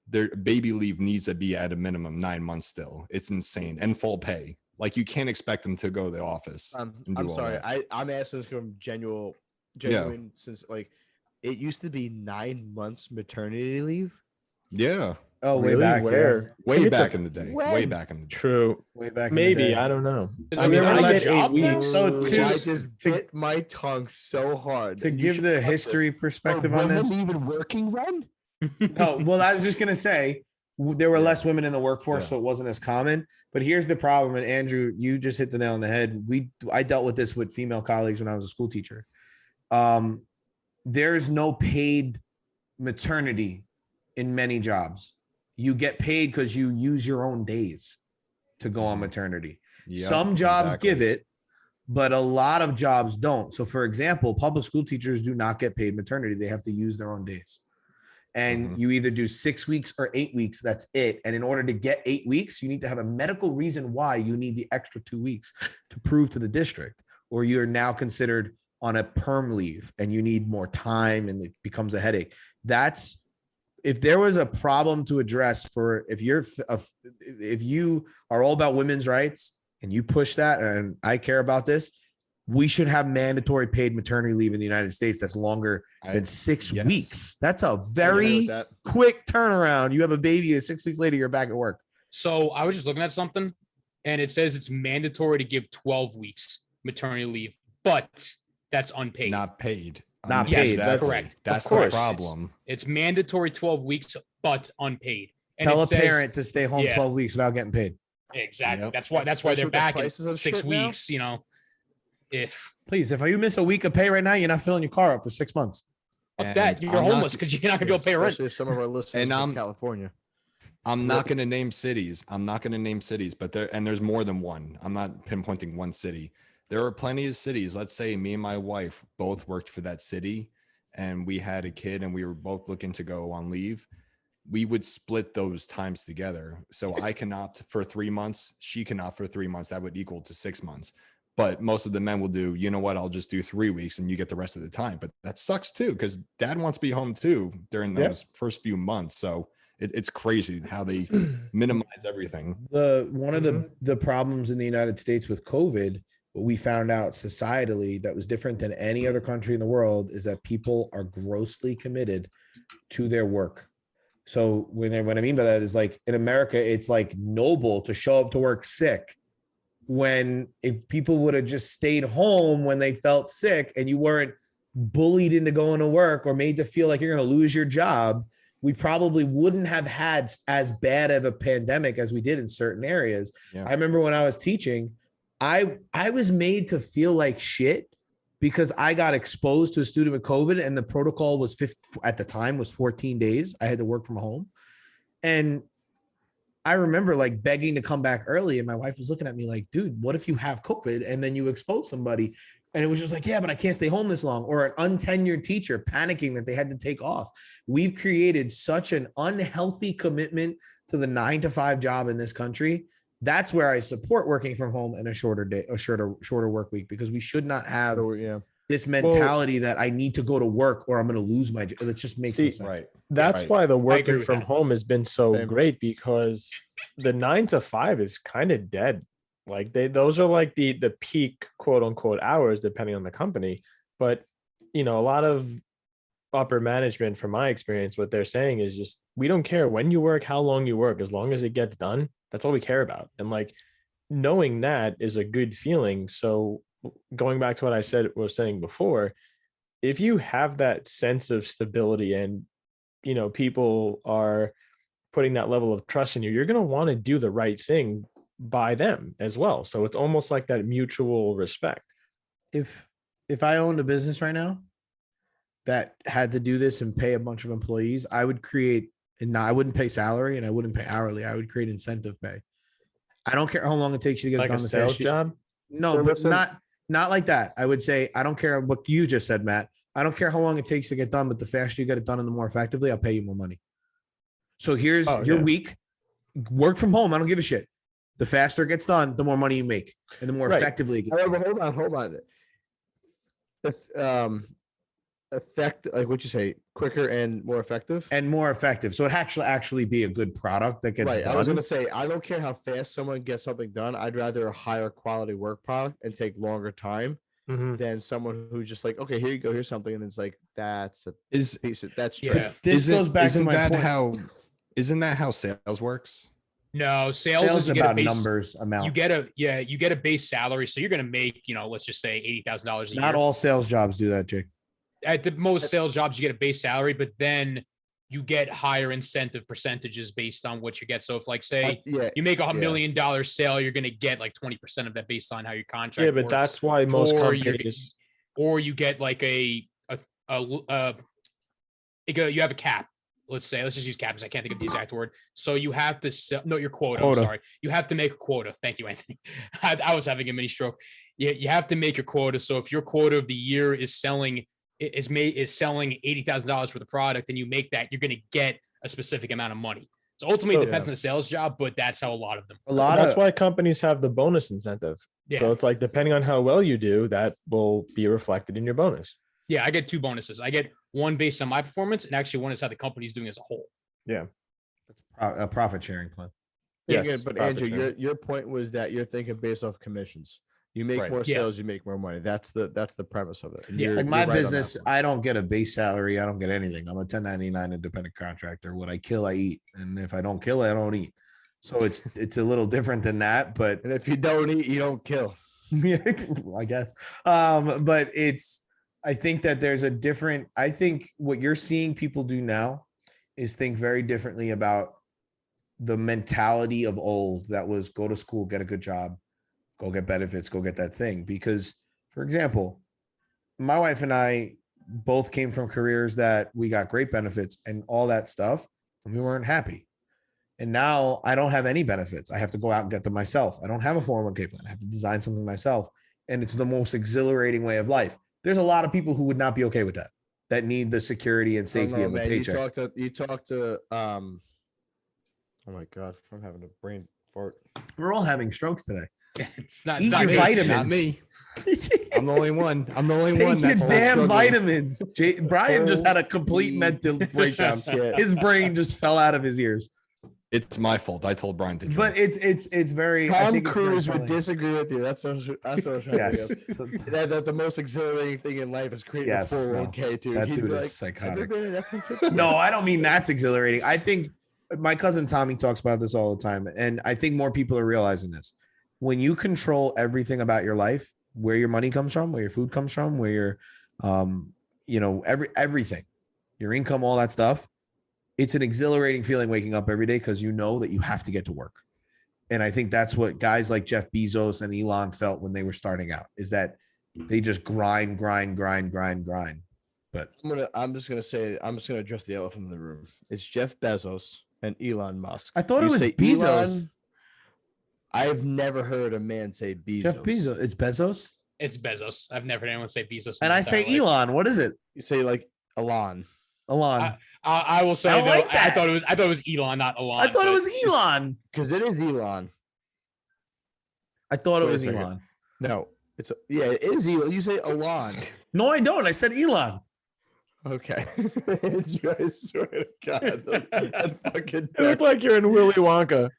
their baby leave needs to be at a minimum 9 months still. It's insane. And full pay. Like, you can't expect them to go to the office. and do I'm all sorry. that. I'm asking this from genuine since like it used to be 9 months maternity leave. Yeah. Oh, Really? way back. Where? Way Get back the- in the day. When? Way back in the day. True. Way back. Maybe. In the day. I don't know. Is I it mean, not let's- a job 8 now? weeks. So I to- just to- bit my tongue so hard. To You give should the cut this. history perspective Are on women this. even working then? No, well, I was just gonna say there were less women in the workforce, Yeah. so it wasn't as common. But here's the problem, and Andrew, you just hit the nail on the head. I dealt with this with female colleagues when I was a school teacher. There's no paid maternity in many jobs. You get paid because you use your own days to go on maternity. Yep, Some jobs exactly. give it, but a lot of jobs don't. So, for example, public school teachers do not get paid maternity. They have to use their own days. And you either do 6 weeks or 8 weeks. That's it. And in order to get 8 weeks, you need to have a medical reason why you need the extra 2 weeks to prove to the district, or you're now considered on a perm leave and you need more time and it becomes a headache. That's if there was a problem to address for if you are all about women's rights and you push that, and I care about this, we should have mandatory paid maternity leave in the United States that's longer than 6 yes. weeks. That's a with very that. quick turnaround. You have a baby, and 6 weeks later, you're back at work. So I was just looking at something, and it says it's mandatory to give 12 weeks maternity leave, but that's unpaid. Not paid. Not Yes, paid. that's correct. That's Of the course. problem. It's mandatory 12 weeks, but unpaid. And Tell it a says- parent to stay home Yeah. 12 weeks without getting paid. Exactly. Yep. That's why Especially they're with the back in prices of 6 shit now. weeks. If Please, if you miss a week of pay right now, you're not filling your car up for 6 months. Fuck that. You're homeless because you're not gonna be able to pay rent. Especially if some of our listeners are from California. I'm not going to name cities. But there's more than one. I'm not pinpointing one city. There are plenty of cities. Let's say me and my wife both worked for that city and we had a kid and we were both looking to go on leave. We would split those times together. So I can opt for 3 months. She can opt for 3 months. That would equal to 6 months. But most of the men will do, you know what, I'll just do 3 weeks and you get the rest of the time. But that sucks too, because dad wants to be home too during those first few months. So it's crazy how they minimize everything. One of the problems in the United States with COVID, what we found out societally that was different than any other country in the world, is that people are grossly committed to their work. So what I mean by that is, like, in America, it's like noble to show up to work sick, when if people would have just stayed home when they felt sick and you weren't bullied into going to work or made to feel like you're going to lose your job, we probably wouldn't have had as bad of a pandemic as we did in certain areas. Yeah. I remember when I was teaching, I was made to feel like shit because I got exposed to a student with COVID, and the protocol was at the time was 14 days. I had to work from home. And I remember like begging to come back early, and my wife was looking at me like, dude, what if you have COVID and then you expose somebody? And it was just like, yeah, but I can't stay home this long. Or an untenured teacher panicking that they had to take off. We've created such an unhealthy commitment to the 9-to-5 job in this country. That's where I support working from home and a shorter work week, because we should not have this mentality that I need to go to work or I'm going to lose my job. It just makes no sense. Right. That's why the working from home has been so great, because the 9-to-5 is kind of dead. Like those are like the peak quote unquote hours, depending on the company. But, a lot of upper management, from my experience, what they're saying is just, we don't care when you work, how long you work, as long as it gets done. That's all we care about. And like, knowing that is a good feeling. So going back to what I was saying before, if you have that sense of stability and, people are putting that level of trust in you, you're going to want to do the right thing by them as well. So it's almost like that mutual respect. If I owned a business right now that had to do this and pay a bunch of employees, I would create, and I wouldn't pay salary and I wouldn't pay hourly. I would create incentive pay. I don't care how long it takes you to get like it done. A sales job? No, but not like that. I would say, I don't care what you just said, Matt. I don't care how long it takes to get done, but the faster you get it done and the more effectively, I'll pay you more money. So here's your week. Work from home. I don't give a shit. The faster it gets done, the more money you make, and the more effectively it gets done. Hold on. Like what you say, quicker and more effective? And more effective. So it actually be a good product that gets done. I was going to say, I don't care how fast someone gets something done. I'd rather a higher quality work product and take longer time than someone who just like, okay, here you go, here's something. And it's like, that's trash. This goes back to my point. Isn't that how sales works? No, sales is about numbers amount. You get a base salary. So you're going to make, let's just say $80,000 a year. Not all sales jobs do that, Jake. At the most sales jobs, you get a base salary, but then you get higher incentive percentages based on what you get. So if, like, say you make $1 million sale, you're going to get like 20% of that based on how your contract works. Yeah, but that's why most companies. Or you get like you have a cap. Let's just use cap because I can't think of the exact word. So you have to sell, your quota. I'm sorry. You have to make a quota. Thank you, Anthony. I was having a mini stroke. You have to make your quota. So if your quota of the year is selling $80,000 for the product, and you make that, you're going to get a specific amount of money. So ultimately, it depends on the sales job, but that's how a lot of them. That's why companies have the bonus incentive. Yeah. So it's like, depending on how well you do, that will be reflected in your bonus. Yeah, I get 2 bonuses. I get one based on my performance, and actually one is how the company's doing as a whole. Yeah, that's a profit sharing plan. Yes, but Andrew, your point was that you're thinking based off commissions. You make more sales, you make more money. That's the premise of it. And like my business, I don't get a base salary. I don't get anything. I'm a 1099 independent contractor. What I kill, I eat. And if I don't kill, I don't eat. So it's a little different than that. But and if you don't eat, you don't kill. I guess. But I think that there's I think what you're seeing people do now is think very differently about the mentality of old that was go to school, get a good job, go get benefits, go get that thing. Because, for example, my wife and I both came from careers that we got great benefits and all that stuff, and we weren't happy. And now I don't have any benefits. I have to go out and get them myself. I don't have a 401k plan. I have to design something myself. And it's the most exciting way of life. There's a lot of people who would not be okay with that need the security and safety of a paycheck. You talk to oh my God, I'm having a brain fart. We're all having strokes today. It's not Eat your me. vitamins. Not me. I'm the only one. I'm the only Take one. your That's damn vitamins. Brian just had a complete mental breakdown. His brain just fell out of his ears. It's my fault. I told Brian to drink. But it's very. I Tom think it's very Cruise would telling. disagree with you. That's what I'm trying Yes. to get. That the most exhilarating thing in life is creating Yes, a 401k, dude. That He'd dude be is like, psychotic. "Have you been in F-150?" No, I don't mean that's exhilarating. I think my cousin Tommy talks about this all the time, and I think more people are realizing this. When you control everything about your life, where your money comes from, where your food comes from, where your, everything, your income, all that stuff, it's an exhilarating feeling waking up every day because you know that you have to get to work. And I think that's what guys like Jeff Bezos and Elon felt when they were starting out, is that they just grind. But I'm just gonna address the elephant in the room. It's Jeff Bezos and Elon Musk. I thought You it was say Bezos. Elon, I've never heard a man say Bezos. Jeff Bezos. It's Bezos. It's Bezos. I've never heard anyone say Bezos. And I say Elon. What is it? You say like Elon. Elon. I will say I though, like that. I thought it was Elon, not Elon. I thought it but was Elon. Because it is Elon. I thought it Wait a was second. Elon. No, it is Elon. You say Elon. No, I don't. I said Elon. Okay. I swear to God, that fucking You look like you're in Willy Wonka.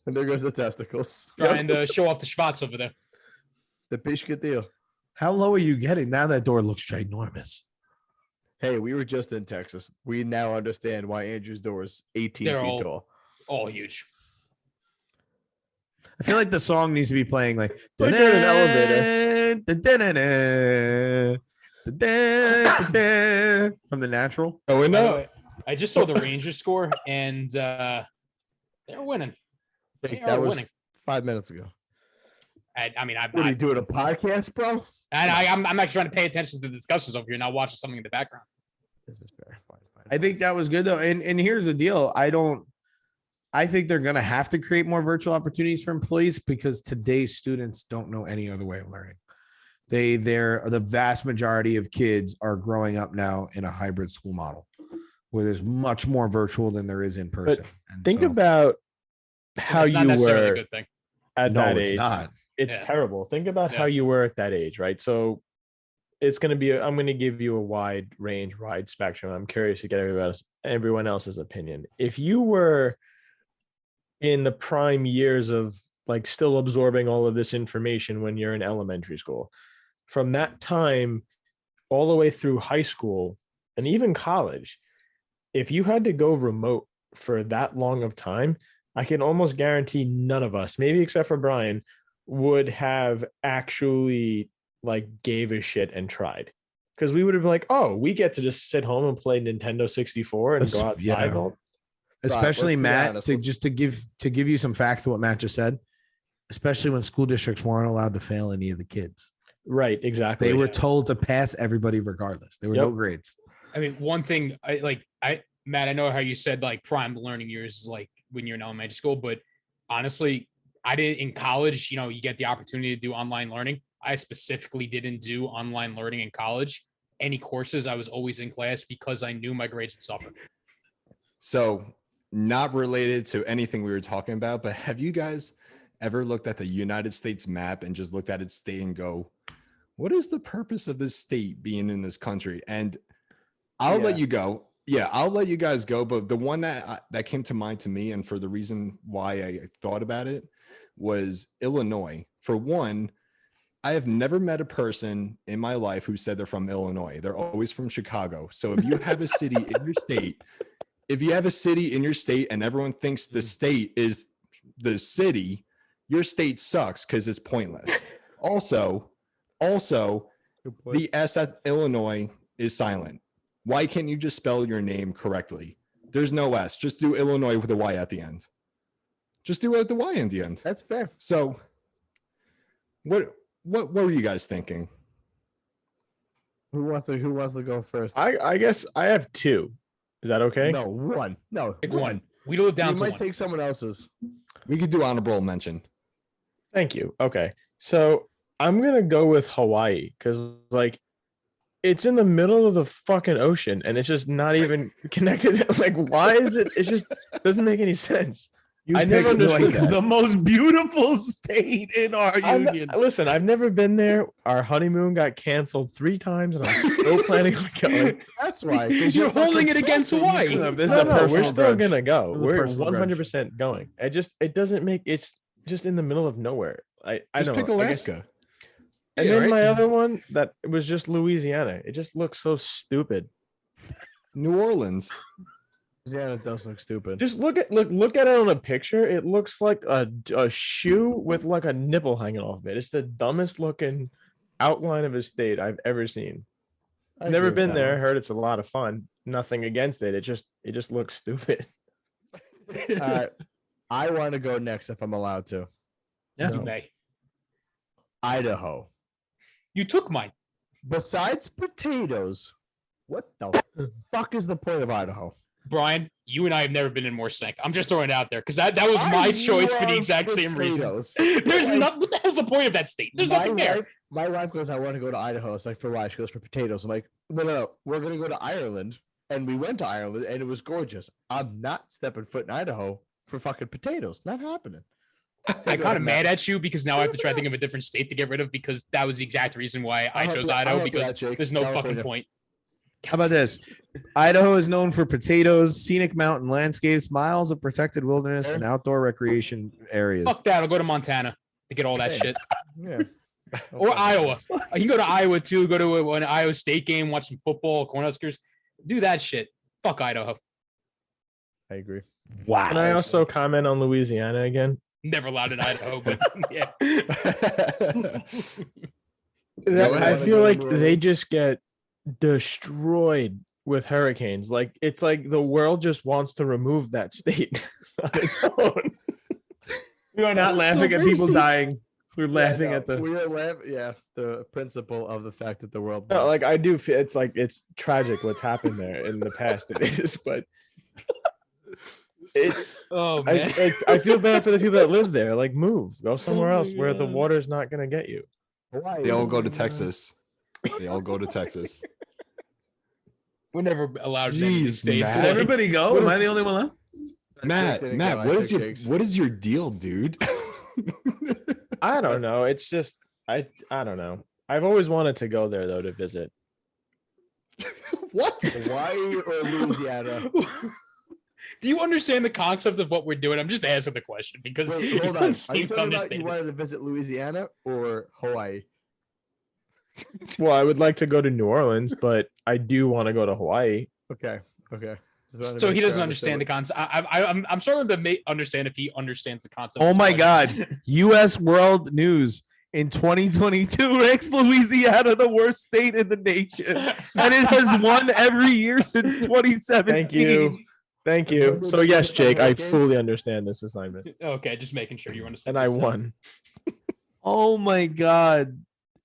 and there goes the testicles. trying to show off the schwartz over there. The Bishka deal. How low are you getting? Now that door looks ginormous. Hey, we were just in Texas. We now understand why Andrew's door is 18 They're feet tall. All huge. I feel like the song needs to be playing like Like you're in an elevator. From The Natural. Oh, By the no. way, I just saw the Rangers score, and they're winning. They That are was winning. 5 minutes ago. What are you doing, a podcast, bro? I'm actually trying to pay attention to the discussions over here, not watching something in the background. This is fair. Fine. I think that was good though. And here's the deal. I think they're gonna have to create more virtual opportunities for employees because today's students don't know any other way of learning. The vast majority of kids are growing up now in a hybrid school model where there's much more virtual than there is in person. And Think so- about how It's not you necessarily a were good thing. at no, that it's age. not. It's Yeah. terrible. Think about how Yeah. you were at that age, right? So it's going to be, I'm going to give you a wide range, wide spectrum. I'm curious to get everyone else's opinion. If you were in the prime years of like still absorbing all of this information when you're in elementary school, from that time all the way through high school and even college, if you had to go remote for that long of time, I can almost guarantee none of us, maybe except for Brian, would have actually like gave a shit and tried, because we would have been like, oh, we get to just sit home and play Nintendo 64 and go outside. Yeah. all- Especially let's be Matt, honest. to give you some facts to what Matt just said, especially when school districts weren't allowed to fail any of the kids. Right, exactly. They were told to pass everybody regardless. There were no Yep. grades. I mean, one thing Matt, I know how you said like prime learning years is like when you're in elementary school, but honestly, I did in college, you get the opportunity to do online learning. I specifically didn't do online learning in college. Any courses, I was always in class because I knew my grades would suffer. So, not related to anything we were talking about, but have you guys ever looked at the United States map and just looked at its state and go, what is the purpose of this state being in this country? And I'll let you go. Yeah, I'll let you guys go. But the one that came to mind to me, and for the reason why I thought about it, was Illinois. For one, I have never met a person in my life who said they're from Illinois. They're always from Chicago. So if you have a city in your state, and everyone thinks the state is the city, your state sucks because it's pointless. Also, the S at Illinois is silent. Why can't you just spell your name correctly? There's no S. Just do Illinois with a Y at the end. Just do it with the Y at the end. That's fair. So, what were you guys thinking? Who wants to go first? I guess I have two. Is that okay? No, one. No, Pick one. We do it down You to might one. take someone else's. We could do honorable mention. Thank you. Okay. So I'm gonna go with Hawaii because like it's in the middle of the fucking ocean and it's just not even connected. Like, why is it? It just doesn't make any sense. You I never picked understood like that. the most beautiful state in our union. Listen, I've never been there. Our honeymoon got canceled 3 times, and I'm still planning on going. That's why. You're holding it against Hawaii. No, this is No, a no, we're personal still grudge. gonna go. This is a We're personal grudge. 100% going. It doesn't make it's just in the middle of nowhere. I Just don't pick know. I guess- Alaska. And Yeah, then right? my other one that it was just Louisiana. It just looks so stupid. New Orleans. Yeah, it does look stupid. Just look at it on a picture. It looks like a shoe with like a nipple hanging off it. It's the dumbest looking outline of a state I've ever seen. I Never agree with been that there. one. Heard it's a lot of fun. Nothing against it. It just looks stupid. All right. I want to go next if I'm allowed to. Yeah. You No. may. Idaho. You took mine. Besides potatoes, what the fuck is the point of Idaho? Brian, you and I have never been in more sync. I'm just throwing it out there because that was my choice for the love exact same reason. potatoes. There's Like, not. What the hell's the point of that state? There's my nothing there. wife- My wife goes, I want to go to Idaho. It's like, for why? She goes, for potatoes. I'm like, no. We're going to go to Ireland. And we went to Ireland and it was gorgeous. I'm not stepping foot in Idaho for fucking potatoes. Not happening. I'm kind of mad at you because now I have to try to think of a different state to get rid of because that was the exact reason why I I'll help chose you- I'll Idaho help you because out, Jake. there's no fucking California. point. How about this? Idaho is known for potatoes, scenic mountain landscapes, miles of protected wilderness, and outdoor recreation areas. Fuck that. I'll go to Montana to get all that Hey. shit. Yeah. Or Iowa. You can go to Iowa too. Go to an Iowa State game, watch some football, Cornhuskers. Do that shit. Fuck Idaho. I agree. Wow. Can I also comment on Louisiana again? Never allowed in Idaho, but yeah. That- I ahead. feel like New they Orleans. just get destroyed with hurricanes. Like it's like the world just wants to remove that state on its own. We are not laughing at people dying. We're laughing at the. We are laughing. Yeah, the principle of the fact that the world. No, like moves. I do feel it's tragic what's happened there in the past. It is, but it's Oh man. I feel bad for the people that live there. Like move, go somewhere Oh my else where the God. water's not gonna get you. Hawaii. They all go to Texas. They all go to Texas. We're never allowed in any of these Jeez, states. Matt. Did everybody go? What Am is- I the only one left? Matt, didn't Matt, go, I what is took your Jake's. what is your deal, dude? I don't know. It's just I don't know. I've always wanted to go there though to visit. What? Hawaii or Louisiana? Do you understand the concept of what we're doing? I'm just asking the question because Wait, you hold don't on. Are seem you to talking about understand you it. wanted to visit Louisiana or Hawaii? Well, I would like to go to New Orleans, but I do want to go to Hawaii. Okay. Just wanted to So make he sure doesn't I understand the understood concept. I'm struggling to understand if he understands the concept. Oh of my this question. God. U.S. World News in 2022 ranks Louisiana the worst state in the nation. And it has won every year since 2017. Thank you. Thank you. Remember So that yes, you Jake, I hurricane? fully understand this assignment. Okay, just making sure you understand. And I this. won. Oh my God.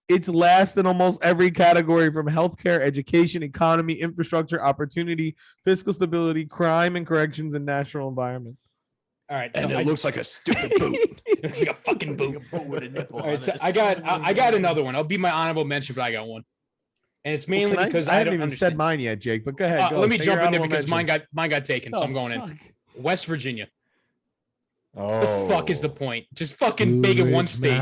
It's last in almost every category from healthcare, education, economy, infrastructure, opportunity, fiscal stability, crime and corrections, and natural environment. All right, And so it looks like a stupid boot. it's like a fucking boot. Like a boot with a nipple All right, on so it. I got another one. I'll be my honorable mention, but I got one, and it's mainly Can because I I haven't don't even understand. said mine yet, Jake, but go ahead. Go. Let me Say jump your in there honorable because mention. mine got taken, so Oh, I'm going in. fuck. West Virginia. Oh, The fuck is the point? Just fucking make it one state.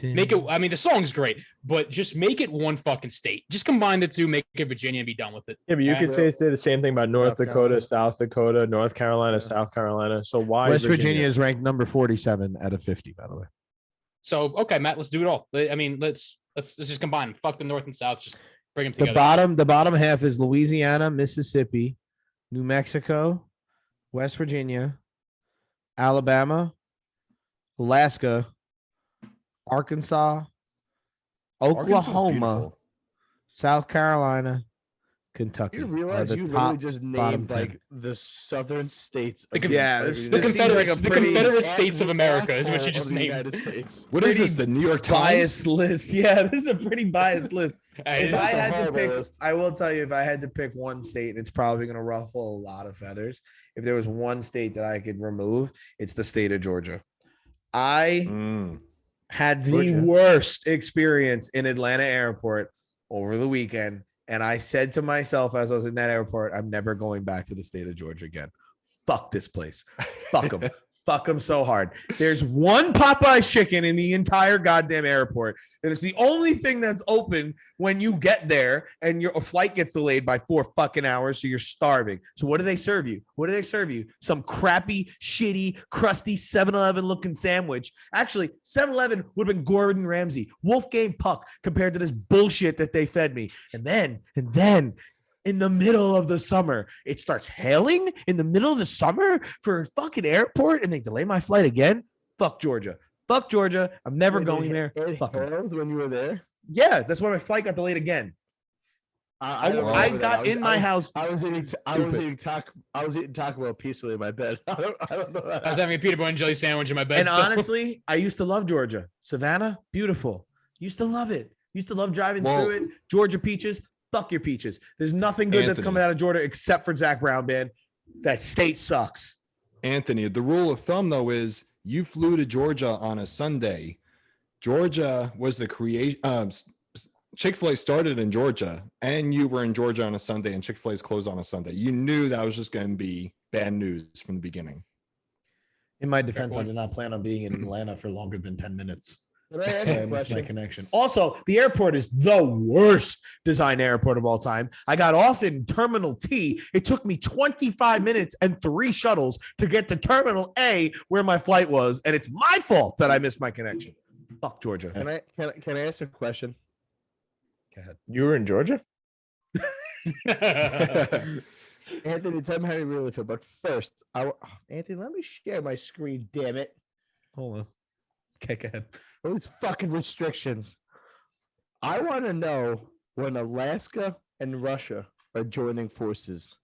Make it. I mean, the song's great, but just make it one fucking state. Just combine the two, make it Virginia, and be done with it. Yeah, but you Yeah. could say the same thing about North South Dakota, Carolina. South Dakota, North Carolina, Yeah. South Carolina. So why West Virginia is ranked number 47 out of 50, by the way. So okay, Matt, let's do it all. I mean, let's just combine them. Fuck the North and South. Just bring them The together. the bottom half is Louisiana, Mississippi, New Mexico, West Virginia, Alabama, Alaska, Arkansas, Arkansas's Oklahoma, beautiful. South Carolina, Kentucky. You are realize the you top literally just bottom named 10. like the southern states. The of con- Yeah, like, this- The this seems Confederate, like a the pretty Confederate States of the America is what asshole you just of the named. United States. What is pretty this? The New York Times? biased list. Yeah, this is a pretty biased list. Hey, If this I is- a had to horrible pick, list. I will tell you, if I had to pick one state, it's probably going to ruffle a lot of feathers. If there was one state that I could remove, it's the state of Georgia. I had the Georgia. worst experience in Atlanta airport over the weekend. And I said to myself as I was in that airport, I'm never going back to the state of Georgia again. Fuck this place. Fuck them. Fuck them so hard. There's one Popeye's chicken in the entire goddamn airport. And it's the only thing that's open when you get there and your flight gets delayed by 4 fucking hours. So you're starving. So what do they serve you? What do they serve you? Some crappy, shitty, crusty 7-Eleven looking sandwich. Actually, 7-Eleven would have been Gordon Ramsay, Wolfgang Puck compared to this bullshit that they fed me. And then in the middle of the summer, it starts hailing in the middle of the summer for a fucking airport and they delay my flight again. Fuck Georgia. Fuck Georgia. I'm never Wait, going there. It Fuck 'em. hailed when you were there. Yeah, that's why my flight got delayed again. I don't I remember that. got in my house. I was eating. I was eating Taco Bell peacefully in my bed. I don't know. I was having a peanut butter and jelly sandwich in my bed. And so- honestly, I used to love Georgia. Savannah, beautiful. Used to love it. Used to love driving Well- through it. Georgia peaches. Fuck your peaches. There's nothing good that's Anthony. coming out of Georgia except for Zach Brown, man. That state sucks. Anthony, the rule of thumb though is you flew to Georgia on a Sunday. Georgia was the Chick-fil-A started in Georgia, and you were in Georgia on a Sunday, and Chick-fil-A's closed on a Sunday. You knew that was just going to be bad news from the beginning. In my defense, I did not plan on being in Atlanta for longer than 10 minutes. Can I ask I you a missed my question? connection. Also, the airport is the worst design airport of all time. I got off in Terminal T. It took me 25 minutes and 3 shuttles to get to Terminal A where my flight was, and it's my fault that I missed my connection. Fuck Georgia. Can I ask a question? Go ahead. You were in Georgia? Anthony, tell me how you really feel. But first, Anthony, let me share my screen. Damn it! Hold on. Okay, go ahead. All these fucking restrictions. I want to know when Alaska and Russia are joining forces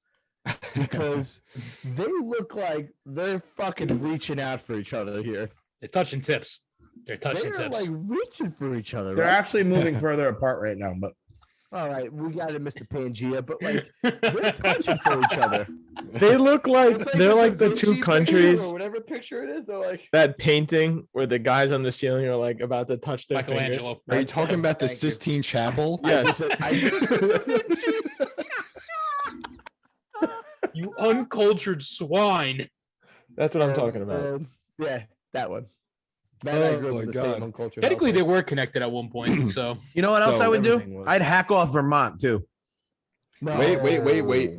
because they look like they're fucking reaching out for each other here. They're touching tips. They're touching They're tips. like reaching for each other. They're right? actually moving further apart right now, but All right, we got it, Mr. Pangea, but like they're touching for each other. They look like It's they're Da like the Vinci two picture countries. or whatever picture it is. They're like That painting where the guys on the ceiling are like about to touch their fingers. Michelangelo. Are you talking about the Thank you. Sistine Chapel? Yes. You uncultured swine. That's what I'm talking about. Yeah, that one. Man, I grew Oh up my with the same God. uncultured. Technically, they household. were connected at one point. So you know what else So I would do? everything was. I'd hack off Vermont too. No. Wait.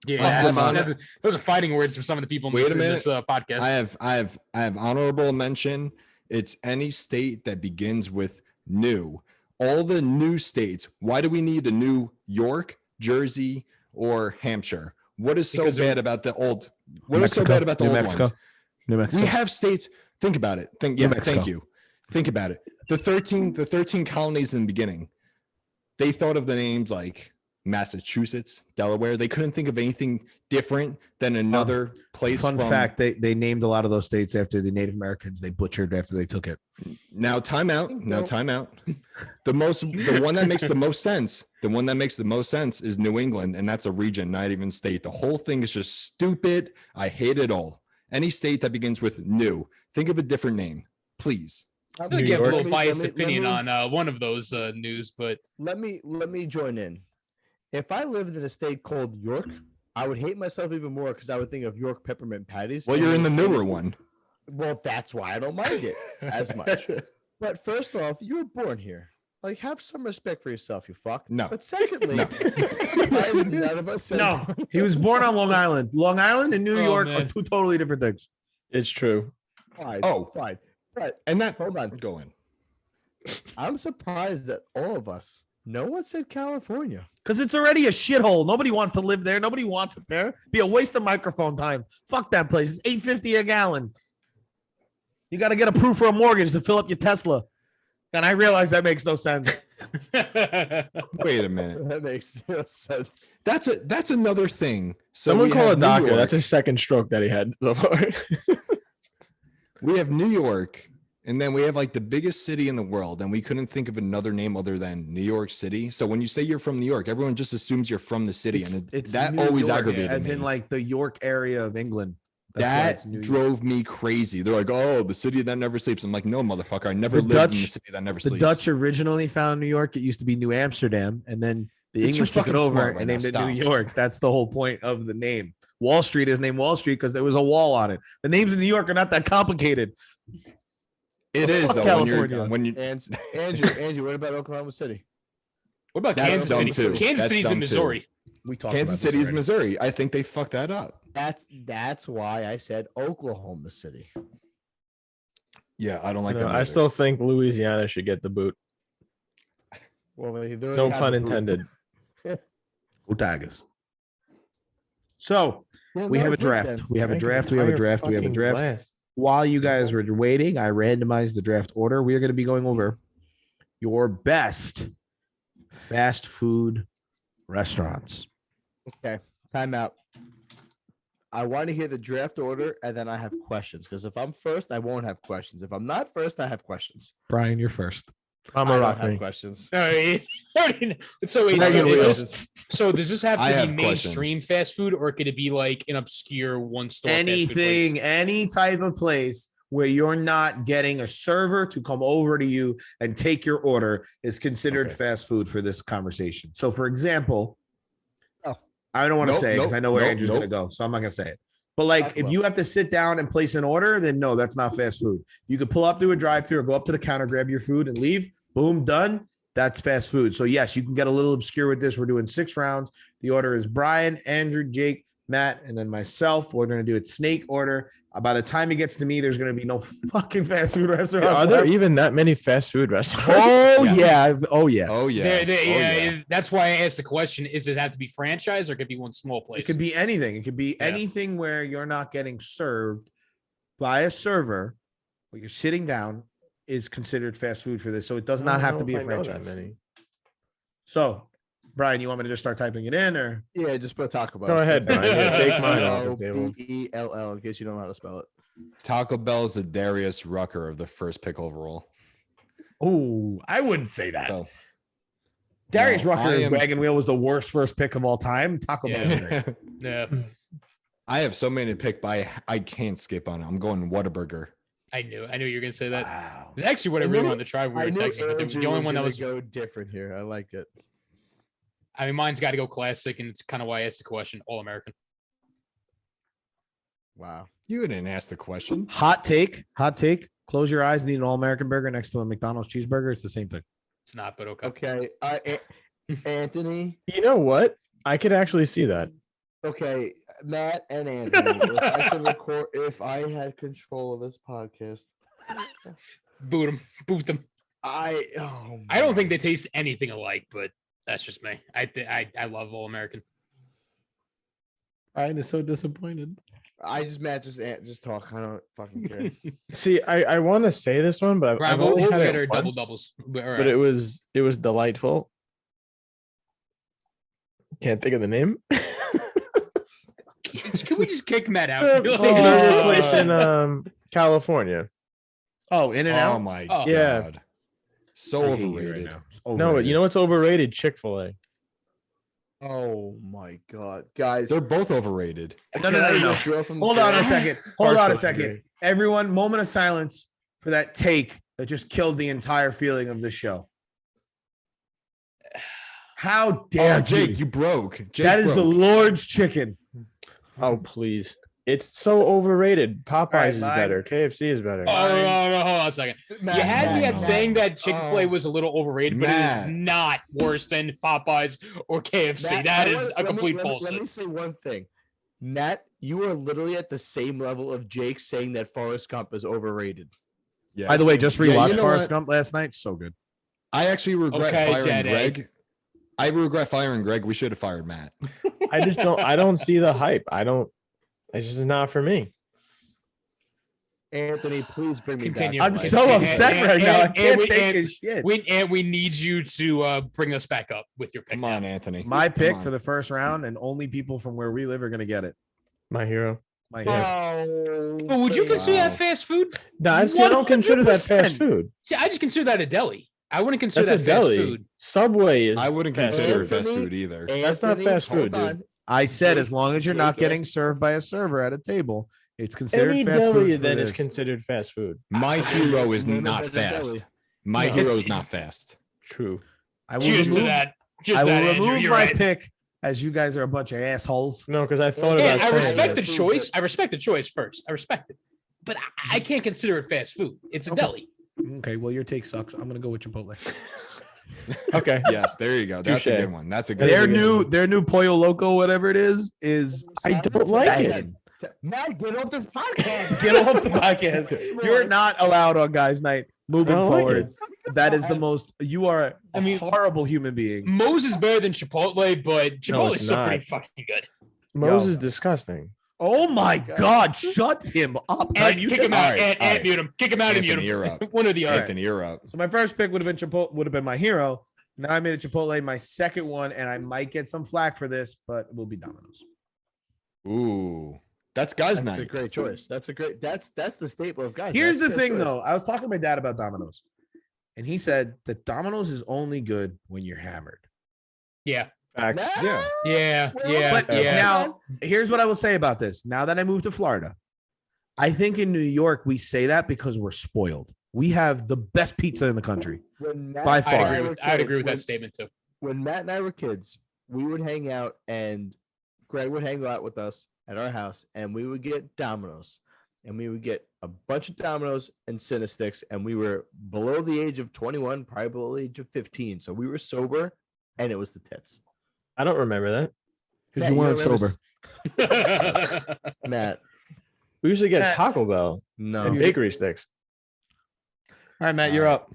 yeah, Hold on. those are fighting words for some of the people in Wait a this podcast. I have honorable mention. It's any state that begins with new. All the new states. Why do we need a New York, Jersey, or Hampshire? What is so Because they're- bad about the old? What is so bad about the New old Mexico. ones? New Mexico. We have states. Think about it. New Mexico. Thank you. Think about it. The 13 colonies in the beginning. They thought of the names like Massachusetts, Delaware. They couldn't think of anything different than another place. Fun from- fact: they named a lot of those states after the Native Americans they butchered after they took it. Now time out. The one that makes the most sense. The one that makes the most sense is New England, and that's a region, not even state. The whole thing is just stupid. I hate it all. Any state that begins with new, think of a different name, please. I'm New gonna give a York. little biased Let me- opinion on one of those news, but Let me join in. If I lived in a state called York, I would hate myself even more because I would think of York peppermint patties. Well, you're in the newer one. Well, that's why I don't mind it as much. But first off, you were born here. Like, have some respect for yourself, you fuck. No. But secondly, No. as none of us said, No, he was born on Long Island. Long Island and New Oh, York are man. two totally different things. It's true. fine. Oh. Fine. But And that hold on. go in. I'm surprised that all of us, no one said California. Because it's already a shithole. Nobody wants to live there. Nobody wants it there. Be a waste of microphone time. Fuck that place. It's $8.50 a gallon. You got to get approved for a mortgage to fill up your Tesla. And I realize that makes no sense. Wait a minute. That makes no sense. That's another thing. So Someone we call a have New doctor. That's York. his second stroke that he had so far. We have New York, and then we have like the biggest city in the world, and we couldn't think of another name other than New York City. So when you say you're from New York, everyone just assumes you're from the city, It's that New always York, aggravated as me. in like the York area of England. That's why it's That New York. drove me crazy. They're like, "Oh, the city that never sleeps." I'm like, "No, motherfucker, I never The lived in the Dutch- city that never The sleeps." Dutch originally found New York. It used to be New Amsterdam, and then the You're too English took it fucking over smart right and now. named it New Stop. York. That's the whole point of the name. Wall Street is named Wall Street because there was a wall on it. The names in New York are not that complicated. It is fuck though California. when you And Andrew, what about Oklahoma City? What about That's Kansas dumb City? too. Kansas That's City's dumb in too. Missouri. We talked Kansas about this City is already. Missouri. I think they fucked that up. That's why I said Oklahoma City. Yeah, I don't like No, that. I still think Louisiana should get the boot. Well, they already No have pun a booth. intended. Go Tigers. So Yeah, we no, have a it's good draft. then. We have a Drink an draft. We have a entire draft. We have a fucking draft. glass. While you guys were waiting, I randomized the draft order. We are going to be going over your best fast food restaurants. Okay, time out. I want to hear the draft order, and then I have questions. Because if I'm first, I won't have questions. If I'm not first, I have questions. Brian, you're first. I'm I a don't rock have me. questions. So wait, Wagon wheels. so does this have I to have be a mainstream fast food, or could it be like an obscure one store fast food Anything, place? any type of place where you're not getting a server to come over to you and take your order is considered Okay. fast food for this conversation. So, for example, Oh. I don't want to Nope, say because nope, I know where nope, Andrew's nope. going to go, so I'm not going to say it. But like, Taco if Bell. you have to sit down and place an order, then no, that's not fast food. You could pull up through a drive-through or go up to the counter, grab your food, and leave. Boom, done. That's fast food. So yes, you can get a little obscure with this. We're doing 6 rounds. The order is Brian, Andrew, Jake, Matt, and then myself. We're going to do it snake order. By the time it gets to me, there's going to be no fucking fast food restaurants. Are there left. even that many fast food restaurants? Oh Yes. yeah. Oh yeah. Oh yeah. Yeah, that's why I asked the question: Does it have to be franchise, or could it be one small place? It could be anything. It could be Yeah. anything where you're not getting served by a server, where you're sitting down, is considered fast food for this. So it does not have to be a franchise. So, Brian, you want me to just start typing it in, or Yeah, just put Taco Bell. Go ahead, Brian. Yeah, take mine off the table. Bell, in case you don't know how to spell it. Taco Bell is the Darius Rucker of the first pick overall. oh, I wouldn't say that. So Darius No, Rucker I as am- wagon wheel was the worst first pick of all time. Taco Bell. is great. Yeah, I have so many to pick, but I can't skip on it. I'm going Whataburger. I knew you were gonna say that. Wow. It's actually what I I really knew- wanted to try. when We I were knew texting, but the Andrew only one that gonna was. go different here. I like it. I mean, mine's got to go classic, and it's kind of why I asked the question: All American. Wow. You didn't ask the question. Hot take. Hot take. Close your eyes and eat an all-American burger next to a McDonald's cheeseburger. It's the same thing. It's not, but okay. Okay. Anthony. You know what? I could actually see that. Okay, Matt and Anthony. If I had control of this podcast, Boot them. I don't think they taste anything alike, but that's just me. I love All American. Ryan is so disappointed. Matt just talk. I don't fucking care. See, I want to say this one, but Right, I've we'll only had get it our double once, doubles. All but right. it was delightful. Can't think of the name. Can we just kick Matt out? Burger place in California. Oh, In and Oh Out. my Oh. god. Yeah. So I hate you right overrated. now. It's No, overrated. you know what's overrated? Chick-fil-A. Oh my god, guys! They're both overrated. No. Can I withdraw from the Hold on a draft? second. Hold on a Partial second. agree. Everyone, moment of silence for that take that just killed the entire feeling of this show. How dare Oh, Jake, you? you broke. Jake That is the broke. Lord's chicken. Oh, please. It's so overrated. Popeyes right, is mine. better. KFC is better. Oh, no, hold on a second. Matt, You had me Matt, at Matt. saying that Chick-fil-A Oh. was a little overrated, but it Matt. is not worse than Popeyes or KFC. Matt, That I is wanna- a let me- complete let me- bullshit. Let me say one thing. Nat, you are literally at the same level of Jake saying that Forrest Gump is overrated. Yeah. By the way, just Yeah, rewatched you know Forrest what? Gump last night. So good. I actually regret Okay, firing Jed A. Greg. I regret firing Greg. We should have fired Matt. I don't see the hype. It's just not for me. Anthony, please bring me Continue. back. I'm so upset right now. I can't take his shit. We need you to bring us back up with your pick. Come on, Anthony. My Come pick on. for the first round, and only people from where we live are going to get it. My hero. My hero. But would you consider Wow. that fast food? No, I don't consider that 100%. fast food. See, I just consider that a deli. I wouldn't consider That's a that fast deli. food. Subway is. I wouldn't fast consider it food. fast Anthony? food either. That's not fast food, dude. I said as Jake- long as you're not Jake getting is- served by a server at a table, it's considered Any fast deli food. then for is this. considered fast food. My hero is Name a not better fast. deli. My No. hero is not fast. True. I will Cheers to remove, that. I Just that, will Andrew. remove You're my right. pick, as you guys are a bunch of assholes. No, because I thought And about. I saying respect that. the choice. I respect the choice first. I respect it. But I can't consider it fast food. It's a Okay. deli. Okay, well your take sucks. I'm gonna go with Chipotle. Okay. Yes, there you go. That's a Touche. good one. That's a good Their one. new Pollo Loco, whatever it is I don't like bad. it. Matt, get off this podcast. Get off the podcast. You're not allowed on guys' night. Moving I don't like forward, that is the most. You are a horrible human being. Moe's is better than Chipotle, but Chipotle it's is still not. pretty fucking good. Moe's Yo. is disgusting. Oh my God! Shut him up. And You kick him can- out. All right, And all right. mute him. Kick him out and Anthony, mute you're him. up. One or the other. Anthony, you're up. So my first pick would have been Chipotle. Would have been my hero. Now I made it Chipotle. My second one, and I might get some flack for this, but it will be Domino's. Ooh, that's guys' That's a night. great choice. That's the staple of guys. Here's That's the a good thing, choice. though. I was talking to my dad about Domino's, and he said that Domino's is only good when you're hammered. Yeah. Facts. Nah, Yeah. Yeah. well, Yeah. But yeah. now, here's what I will say about this. Now that I moved to Florida, I think in New York we say that because we're spoiled. We have the best pizza in the country. when Matt by and far. I I'd agree were with, I'd agree kids, with when- that statement too. When Matt and I were kids, we would hang out, and Greg would hang out with us at our house, and we would get Domino's, and we would get a bunch of Domino's and Cinesticks, and we were below the age of 21, probably below the age of 15, so we were sober, and it was the tits. I don't remember that. Because Matt, you you weren't remember sober. Matt, We usually get Matt. Taco Bell no. and bakery sticks. All right, Matt, you're up.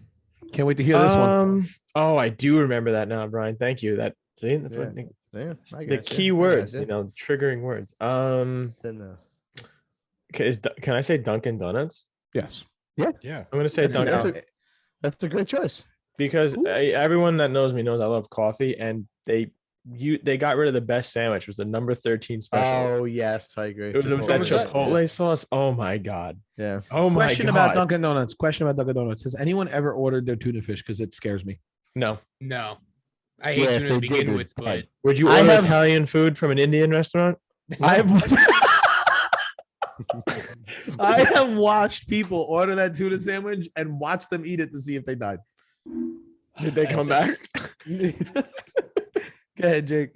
Can't wait to hear this one. Oh, I do remember that now, Brian. Thank you. That's what Yeah, I the gotcha. key I words, gotcha. triggering words. Then, Can I say Dunkin' Donuts? Yes. Yeah. I'm gonna say That's a- Dunkin' that's that's a great choice. because everyone that knows me knows I love coffee, and they got rid of the best sandwich. It was the number 13 special. Oh yes, I agree. It was Chipotle. that was that? Chipotle sauce. Oh my god. Yeah. Oh my Question god. about Dunkin' Donuts. Question about Dunkin' Donuts. Has anyone ever ordered their tuna fish? Because it scares me. No. No. I hate Yeah, if tuna to they begin did, with, they're but dead. Would you I order have- Italian food from an Indian restaurant? I've I have watched people order that tuna sandwich and watch them eat it to see if they died. Did they come back? Go ahead, Jake.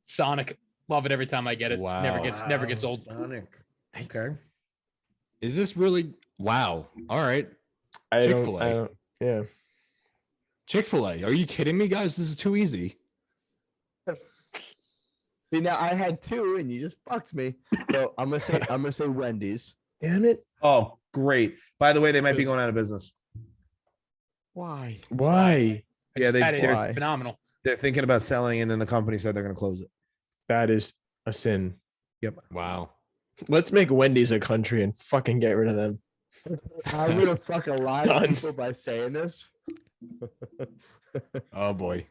Sonic. Love it every time I get it. Never gets old. Sonic. Okay. Is this really? Wow. All right. I Chick-fil-A. don't. Yeah. Chick-fil-A. Are you kidding me, guys? This is too easy. See, now I had two, and you just fucked me. So I'm gonna say Wendy's. Damn it. Oh, great. By the way, they might be going out of business. Why? Why? I Yeah, just they- had it. they're- Phenomenal. They're thinking about selling, and then the company said they're going to close it. That is a sin. Wow. Let's make Wendy's a country and fucking get rid of them. I'm gonna fuck a lot Done. of people by saying this. Oh boy.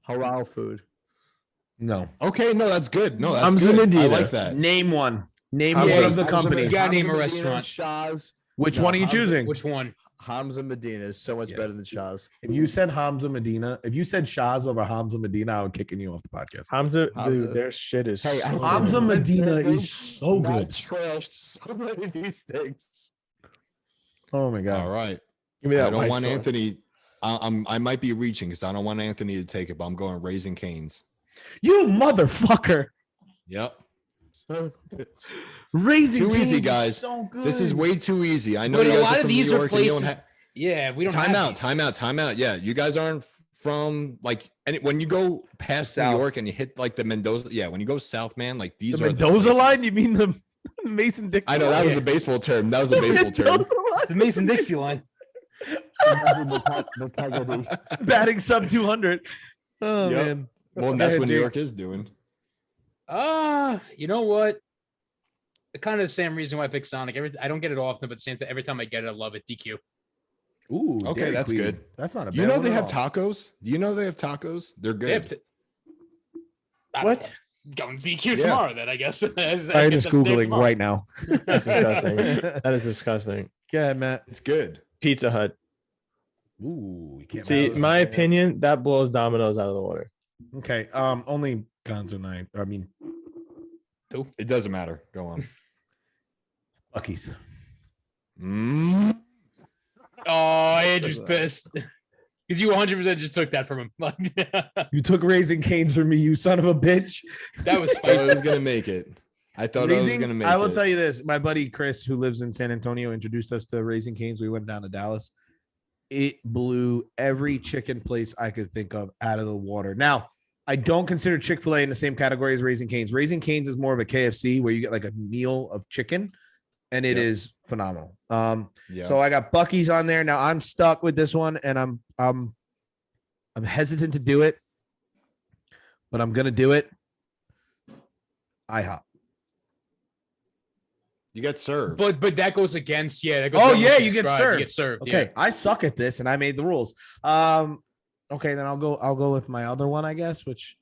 Halal food. No. Okay. No, that's good. No, that's Hamza good. I Medina. like that. Name one. Name Hamza- one of the Hamza companies. Medina- gotta name a Hamza Medina, restaurant. Shah's. Which No, one are you Hamza- choosing? Which one? Hamza Medina is so much Yeah. better than Shah's. If you said Hamza Medina, if you said Shaz over Hamza Medina, I would kicking you off the podcast. Hamza, Hamza. dude, their shit is. Hey, I so said- Hamza good. Medina They- is so Matt good. Trashed so many of these things. Oh my All god. right. Give me I that don't white want sauce. Anthony. I might be reaching because I don't want Anthony to take it, but I'm going Raising Canes. You motherfucker. Yep. So Raising Too easy, Cane's is guys. So good. This is way too easy. I know But you a guys lot are of from these New are York and you don't places. have. Yeah, we don't Time have out, these. time out. Yeah, you guys aren't from like, and when you go past South. New York and you hit like the Mendoza, yeah, when you go south, man, like these the are Mendoza the line. places. You mean the Mason Dixon? I know that line? was a baseball term. That was a baseball term. Mendoza line. The Mason Dixie line. the Peggy. Batting sub 200. Oh Yep. man. Well, and Go that's ahead, what New Jake. York is doing. You know what? kind of the same reason why I pick Sonic. I don't get it often, but every time I get it, I love it. DQ. Ooh, Okay, Dairy that's Queen. good. That's not a bad You know one they at have all. tacos. Do you know they have tacos? They're good. What? Going DQ tomorrow, then I guess. I'm just Googling right now. That's disgusting. That is disgusting. Go ahead, Matt. It's good. Pizza Hut. Ooh, you can't. See, mess in with my that. opinion, that blows Domino's out of the water. Okay. Only Gonzo and I mean, It doesn't matter. Go on. Bucky's. Mm. Oh, Andrew's pissed because you 100% just took that from him. You took Raising Cane's from me, you son of a bitch. That was I thought I spiteful. was gonna make it. I thought I was gonna make it. I will tell you this. My buddy Chris, who lives in San Antonio, introduced us to Raising Cane's. We went down to Dallas. It blew every chicken place I could think of out of the water. Now, I don't consider Chick-fil-A in the same category as Raising Cane's. Raising Cane's is more of a KFC where you get like a meal of chicken, and it is phenomenal. So I got Bucky's on there. Now I'm stuck with this one, and I'm hesitant to do it, but I'm gonna do it. IHOP. You get served. But that goes against That goes Oh against yeah, what you get described. served. You get served. Okay, Yeah. I suck at this, and I made the rules. Okay, then I'll go with my other one, I guess. Which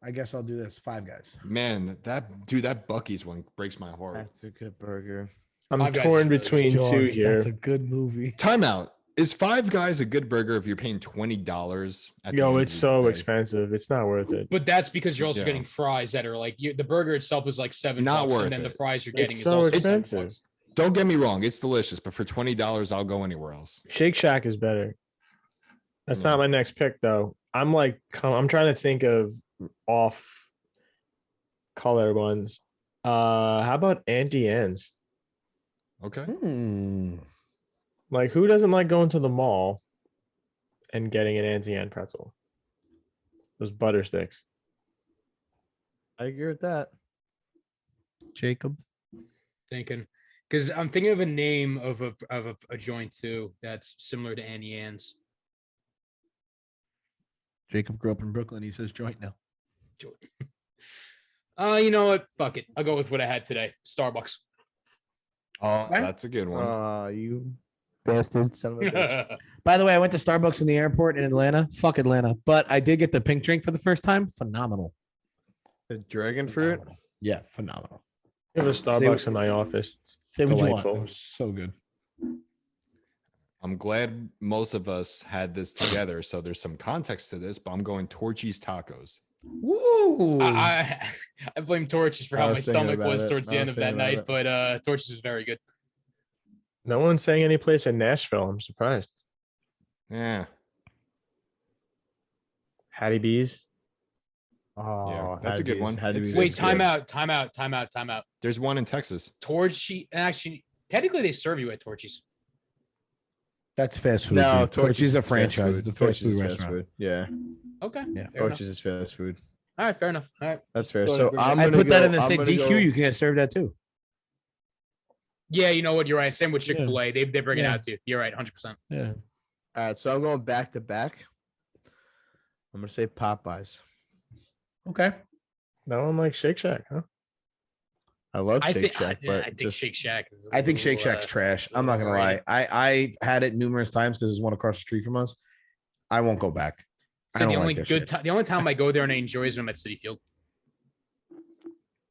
I guess I'll do this. Five Guys. Man, that Bucky's one breaks my heart. That's a good burger. I'm Five Guys torn is really between Jaws, two here. That's a good movie. Timeout. Is Five Guys a good burger if you're paying $20? Yo, it's so expensive. It's not worth it. But that's because you're also Yeah. getting fries that are like the burger itself is like $7, Not worth and then the it. fries you're getting It's is so also expensive. $7. Don't get me wrong, it's delicious, but for $20, I'll go anywhere else. Shake Shack is better. That's No. not my next pick though. I'm trying to think of off color ones. How about Auntie Anne's? Okay. Like, who doesn't like going to the mall and getting an Auntie Anne pretzel? Those butter sticks. I agree with that. Jacob. Thinking because I'm thinking of a name of a joint too that's similar to Annie Ann's. Jacob grew up in Brooklyn. He says joint now. You know what? Fuck it. I'll go with what I had today. Starbucks. Oh, that's a good one. You bastard son of a bitch. By the way, I went to Starbucks in the airport in Atlanta. Fuck Atlanta. But I did get the pink drink for the first time. Phenomenal. The dragon fruit. Phenomenal. Yeah, phenomenal. I have a Starbucks in my office. Say what you want. Delightful. It was so good. I'm glad most of us had this together, so there's some context to this, but I'm going Torchy's Tacos. Woo! I blame Torches for I how my was thinking stomach about was it. towards the I end was of that thinking night, about but Torches was very good. No one's saying any place in Nashville. I'm surprised. Yeah. Hattie B's. Oh, that's a good one. It's- Wait, it's time good. out. There's one in Texas. Torchy, actually, technically they serve you at Torchy's. That's fast food. No, dude. Torchy's a franchise. It's a fast Torchy's food is restaurant. food. Yeah, Okay. Yeah. Fair enough. Torchy's is fast food. All right, fair enough. All right. That's fair. Go So ahead, I'm I gonna put that go- in the I'm same gonna DQ. go- You can serve that too. Yeah, you know what? You're right. Same with Chick-fil-A. They bring it Yeah. out to you. You're right, 100%. Yeah. All right, so I'm going back to back. I'm gonna say Popeyes. Okay. No one likes Shake Shack, huh? I love I Shake think Shack, but I think just, Shake Shack. Is a I think Shake little, Shack's trash. I'm not gonna lie. overrated. I had it numerous times because there's one across the street from us. I won't go back. I So don't the only like that good shit. the only time I go there and I enjoy is when I'm at City Field.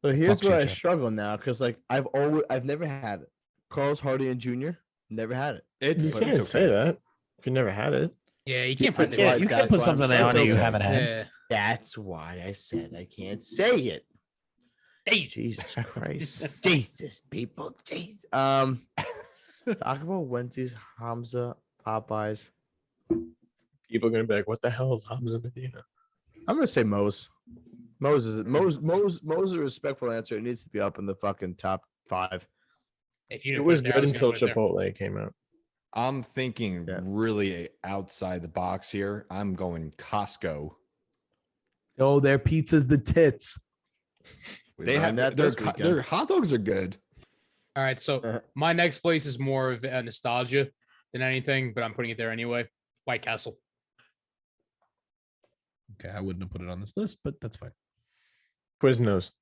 So here's Fuck where I Shake Shack. struggle now because like I've never had it. Carl's Hardy and Jr. Never had it. It's, You it's can't okay. say that if you never had it. Yeah, you can't You put can't- the you can't put why I'm something saying on it you okay. haven't had. Yeah. That's why I said I can't say it. Jesus Christ. Jesus, people. Jesus. Talk about Wendy's, Hamza, Popeyes. People are gonna be like, "What the hell is Hamza Medina?" I'm gonna say Moe's. Moe's is a respectful answer. It needs to be up in the fucking top 5. If you It didn't was put there, I good was gonna until put it there. Chipotle came out. I'm thinking Yeah. really outside the box here. I'm going Costco. Oh, their pizza's the tits. We They have learned that their this weekend. their hot dogs are good. All right, so Uh-huh. my next place is more of a nostalgia than anything, but I'm putting it there anyway. White Castle. Okay, I wouldn't have put it on this list, but that's fine. Quiznos.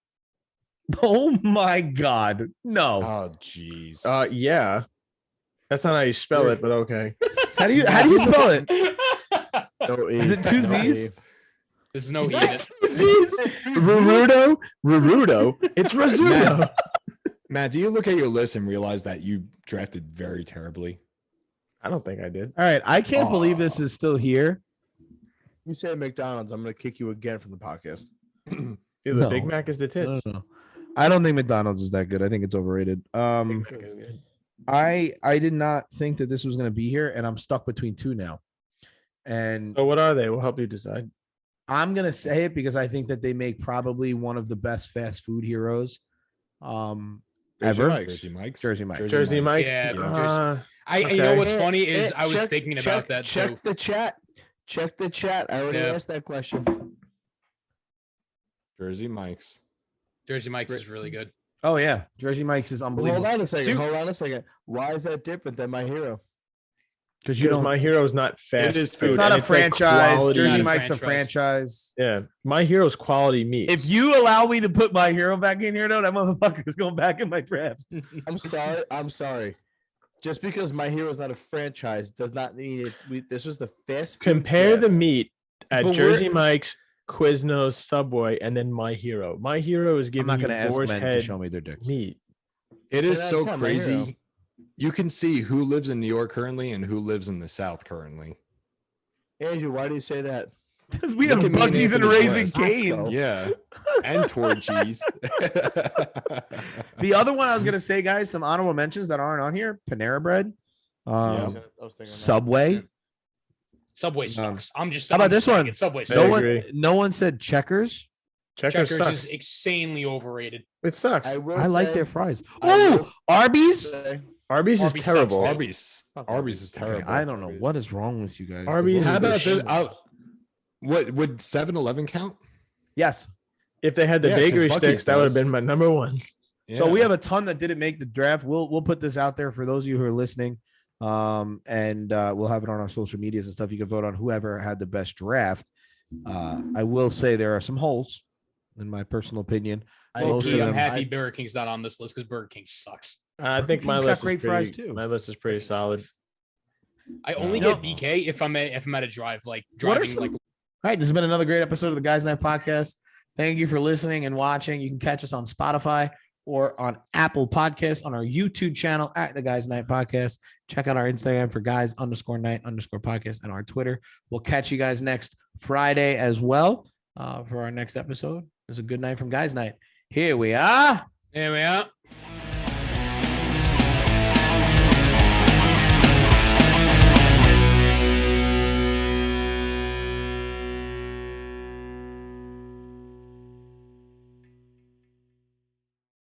Oh my God. No. Oh, jeez. Yeah. That's not how you spell it, but okay. How do you spell it? No E. Is it two No Z's? E. There's no E in it. Rarudo? Rarudo. It's Rizzuto. Matt, do you look at your list and realize that you drafted very terribly? I don't think I did. All right. I can't believe this is still here. You say McDonald's, I'm gonna kick you again from the podcast. Dude, No. the Big Mac is the tits. No. I don't think McDonald's is that good. I think it's overrated. Big Mac is good. I did not think that this was going to be here, and I'm stuck between two now. And So what are they? We'll help you decide. I'm going to say it because I think that they make probably one of the best fast food heroes ever. Mike's. Jersey Mike's. Jersey Mike's. Jersey Mike's. Yeah, Uh, You know Okay. what's funny is I was Check- thinking about that check too. the chat. Check the chat. I already Yeah. asked that question. Jersey Mike's. Jersey Mike's is really good. Oh yeah, Jersey Mike's is Hold unbelievable. on a second. See- Hold on a second. Why is that different than My Hero? Because you because don't. My Hero is not fast. is food, It's not and a franchise. quality- Jersey Not a Mike's a franchise. franchise. Yeah, My Hero's quality meat. If you allow me to put my hero back in here, though, that motherfucker's going back in my draft. I'm sorry. I'm sorry. Just because My Hero is not a franchise does not mean this was the fast food compare the draft. meat at But Jersey Mike's, Quiznos, Subway, and then My Hero. My Hero is I'm giving not you going to ask boar's men to head show me their dicks. meat. It Well, is that's so not My Hero. crazy. You can see who lives in New York currently and who lives in the South currently. Andrew, why do you say that? Because we Look have at me and Bucky's and Anthony's Raising list. Cane's. Yeah. And Torchies. The other one I was going to say, guys, some honorable mentions that aren't on here: Panera Bread, I was thinking that. Subway. Subway sucks. I'm just. How about I'm this saying one? it. Subway I sucks. No agree. one, no one said Checkers. Checkers Checkers sucks. is insanely overrated. It sucks. I will I like say- their fries. I Oh, will Arby's. say- Arby's is Arby's sucks, terrible. too. Arby's is Okay, terrible. I don't know what is wrong with you guys. The Arby's world How is is about this? shit. What would 7-Eleven count? Yes. If they had the Yeah, 'cause bakery Buc-ee's sticks, that would have does. been my number one. So we Yeah. have a ton that didn't make the draft. We'll put this out there for those of you who are listening, and we'll have it on our social medias and stuff. You can vote on whoever had the best draft. I will say there are some holes, in my personal opinion. I Most Low-key, of I'm them- happy Burger King's not on this list because Burger King sucks. I think my King's got list great is pretty, fries, too. My list is pretty solid. I only No. get BK if I'm at a drive, like What are driving some- like All right, this has been another great episode of the Guys Night Podcast. Thank you for listening and watching. You can catch us on Spotify or on Apple Podcasts, on our YouTube channel at the Guys Night Podcast. Check out our Instagram for guys_night_podcast and our Twitter. We'll catch you guys next Friday as well for our next episode. It's a good night from Guys Night. Here we are. There we are.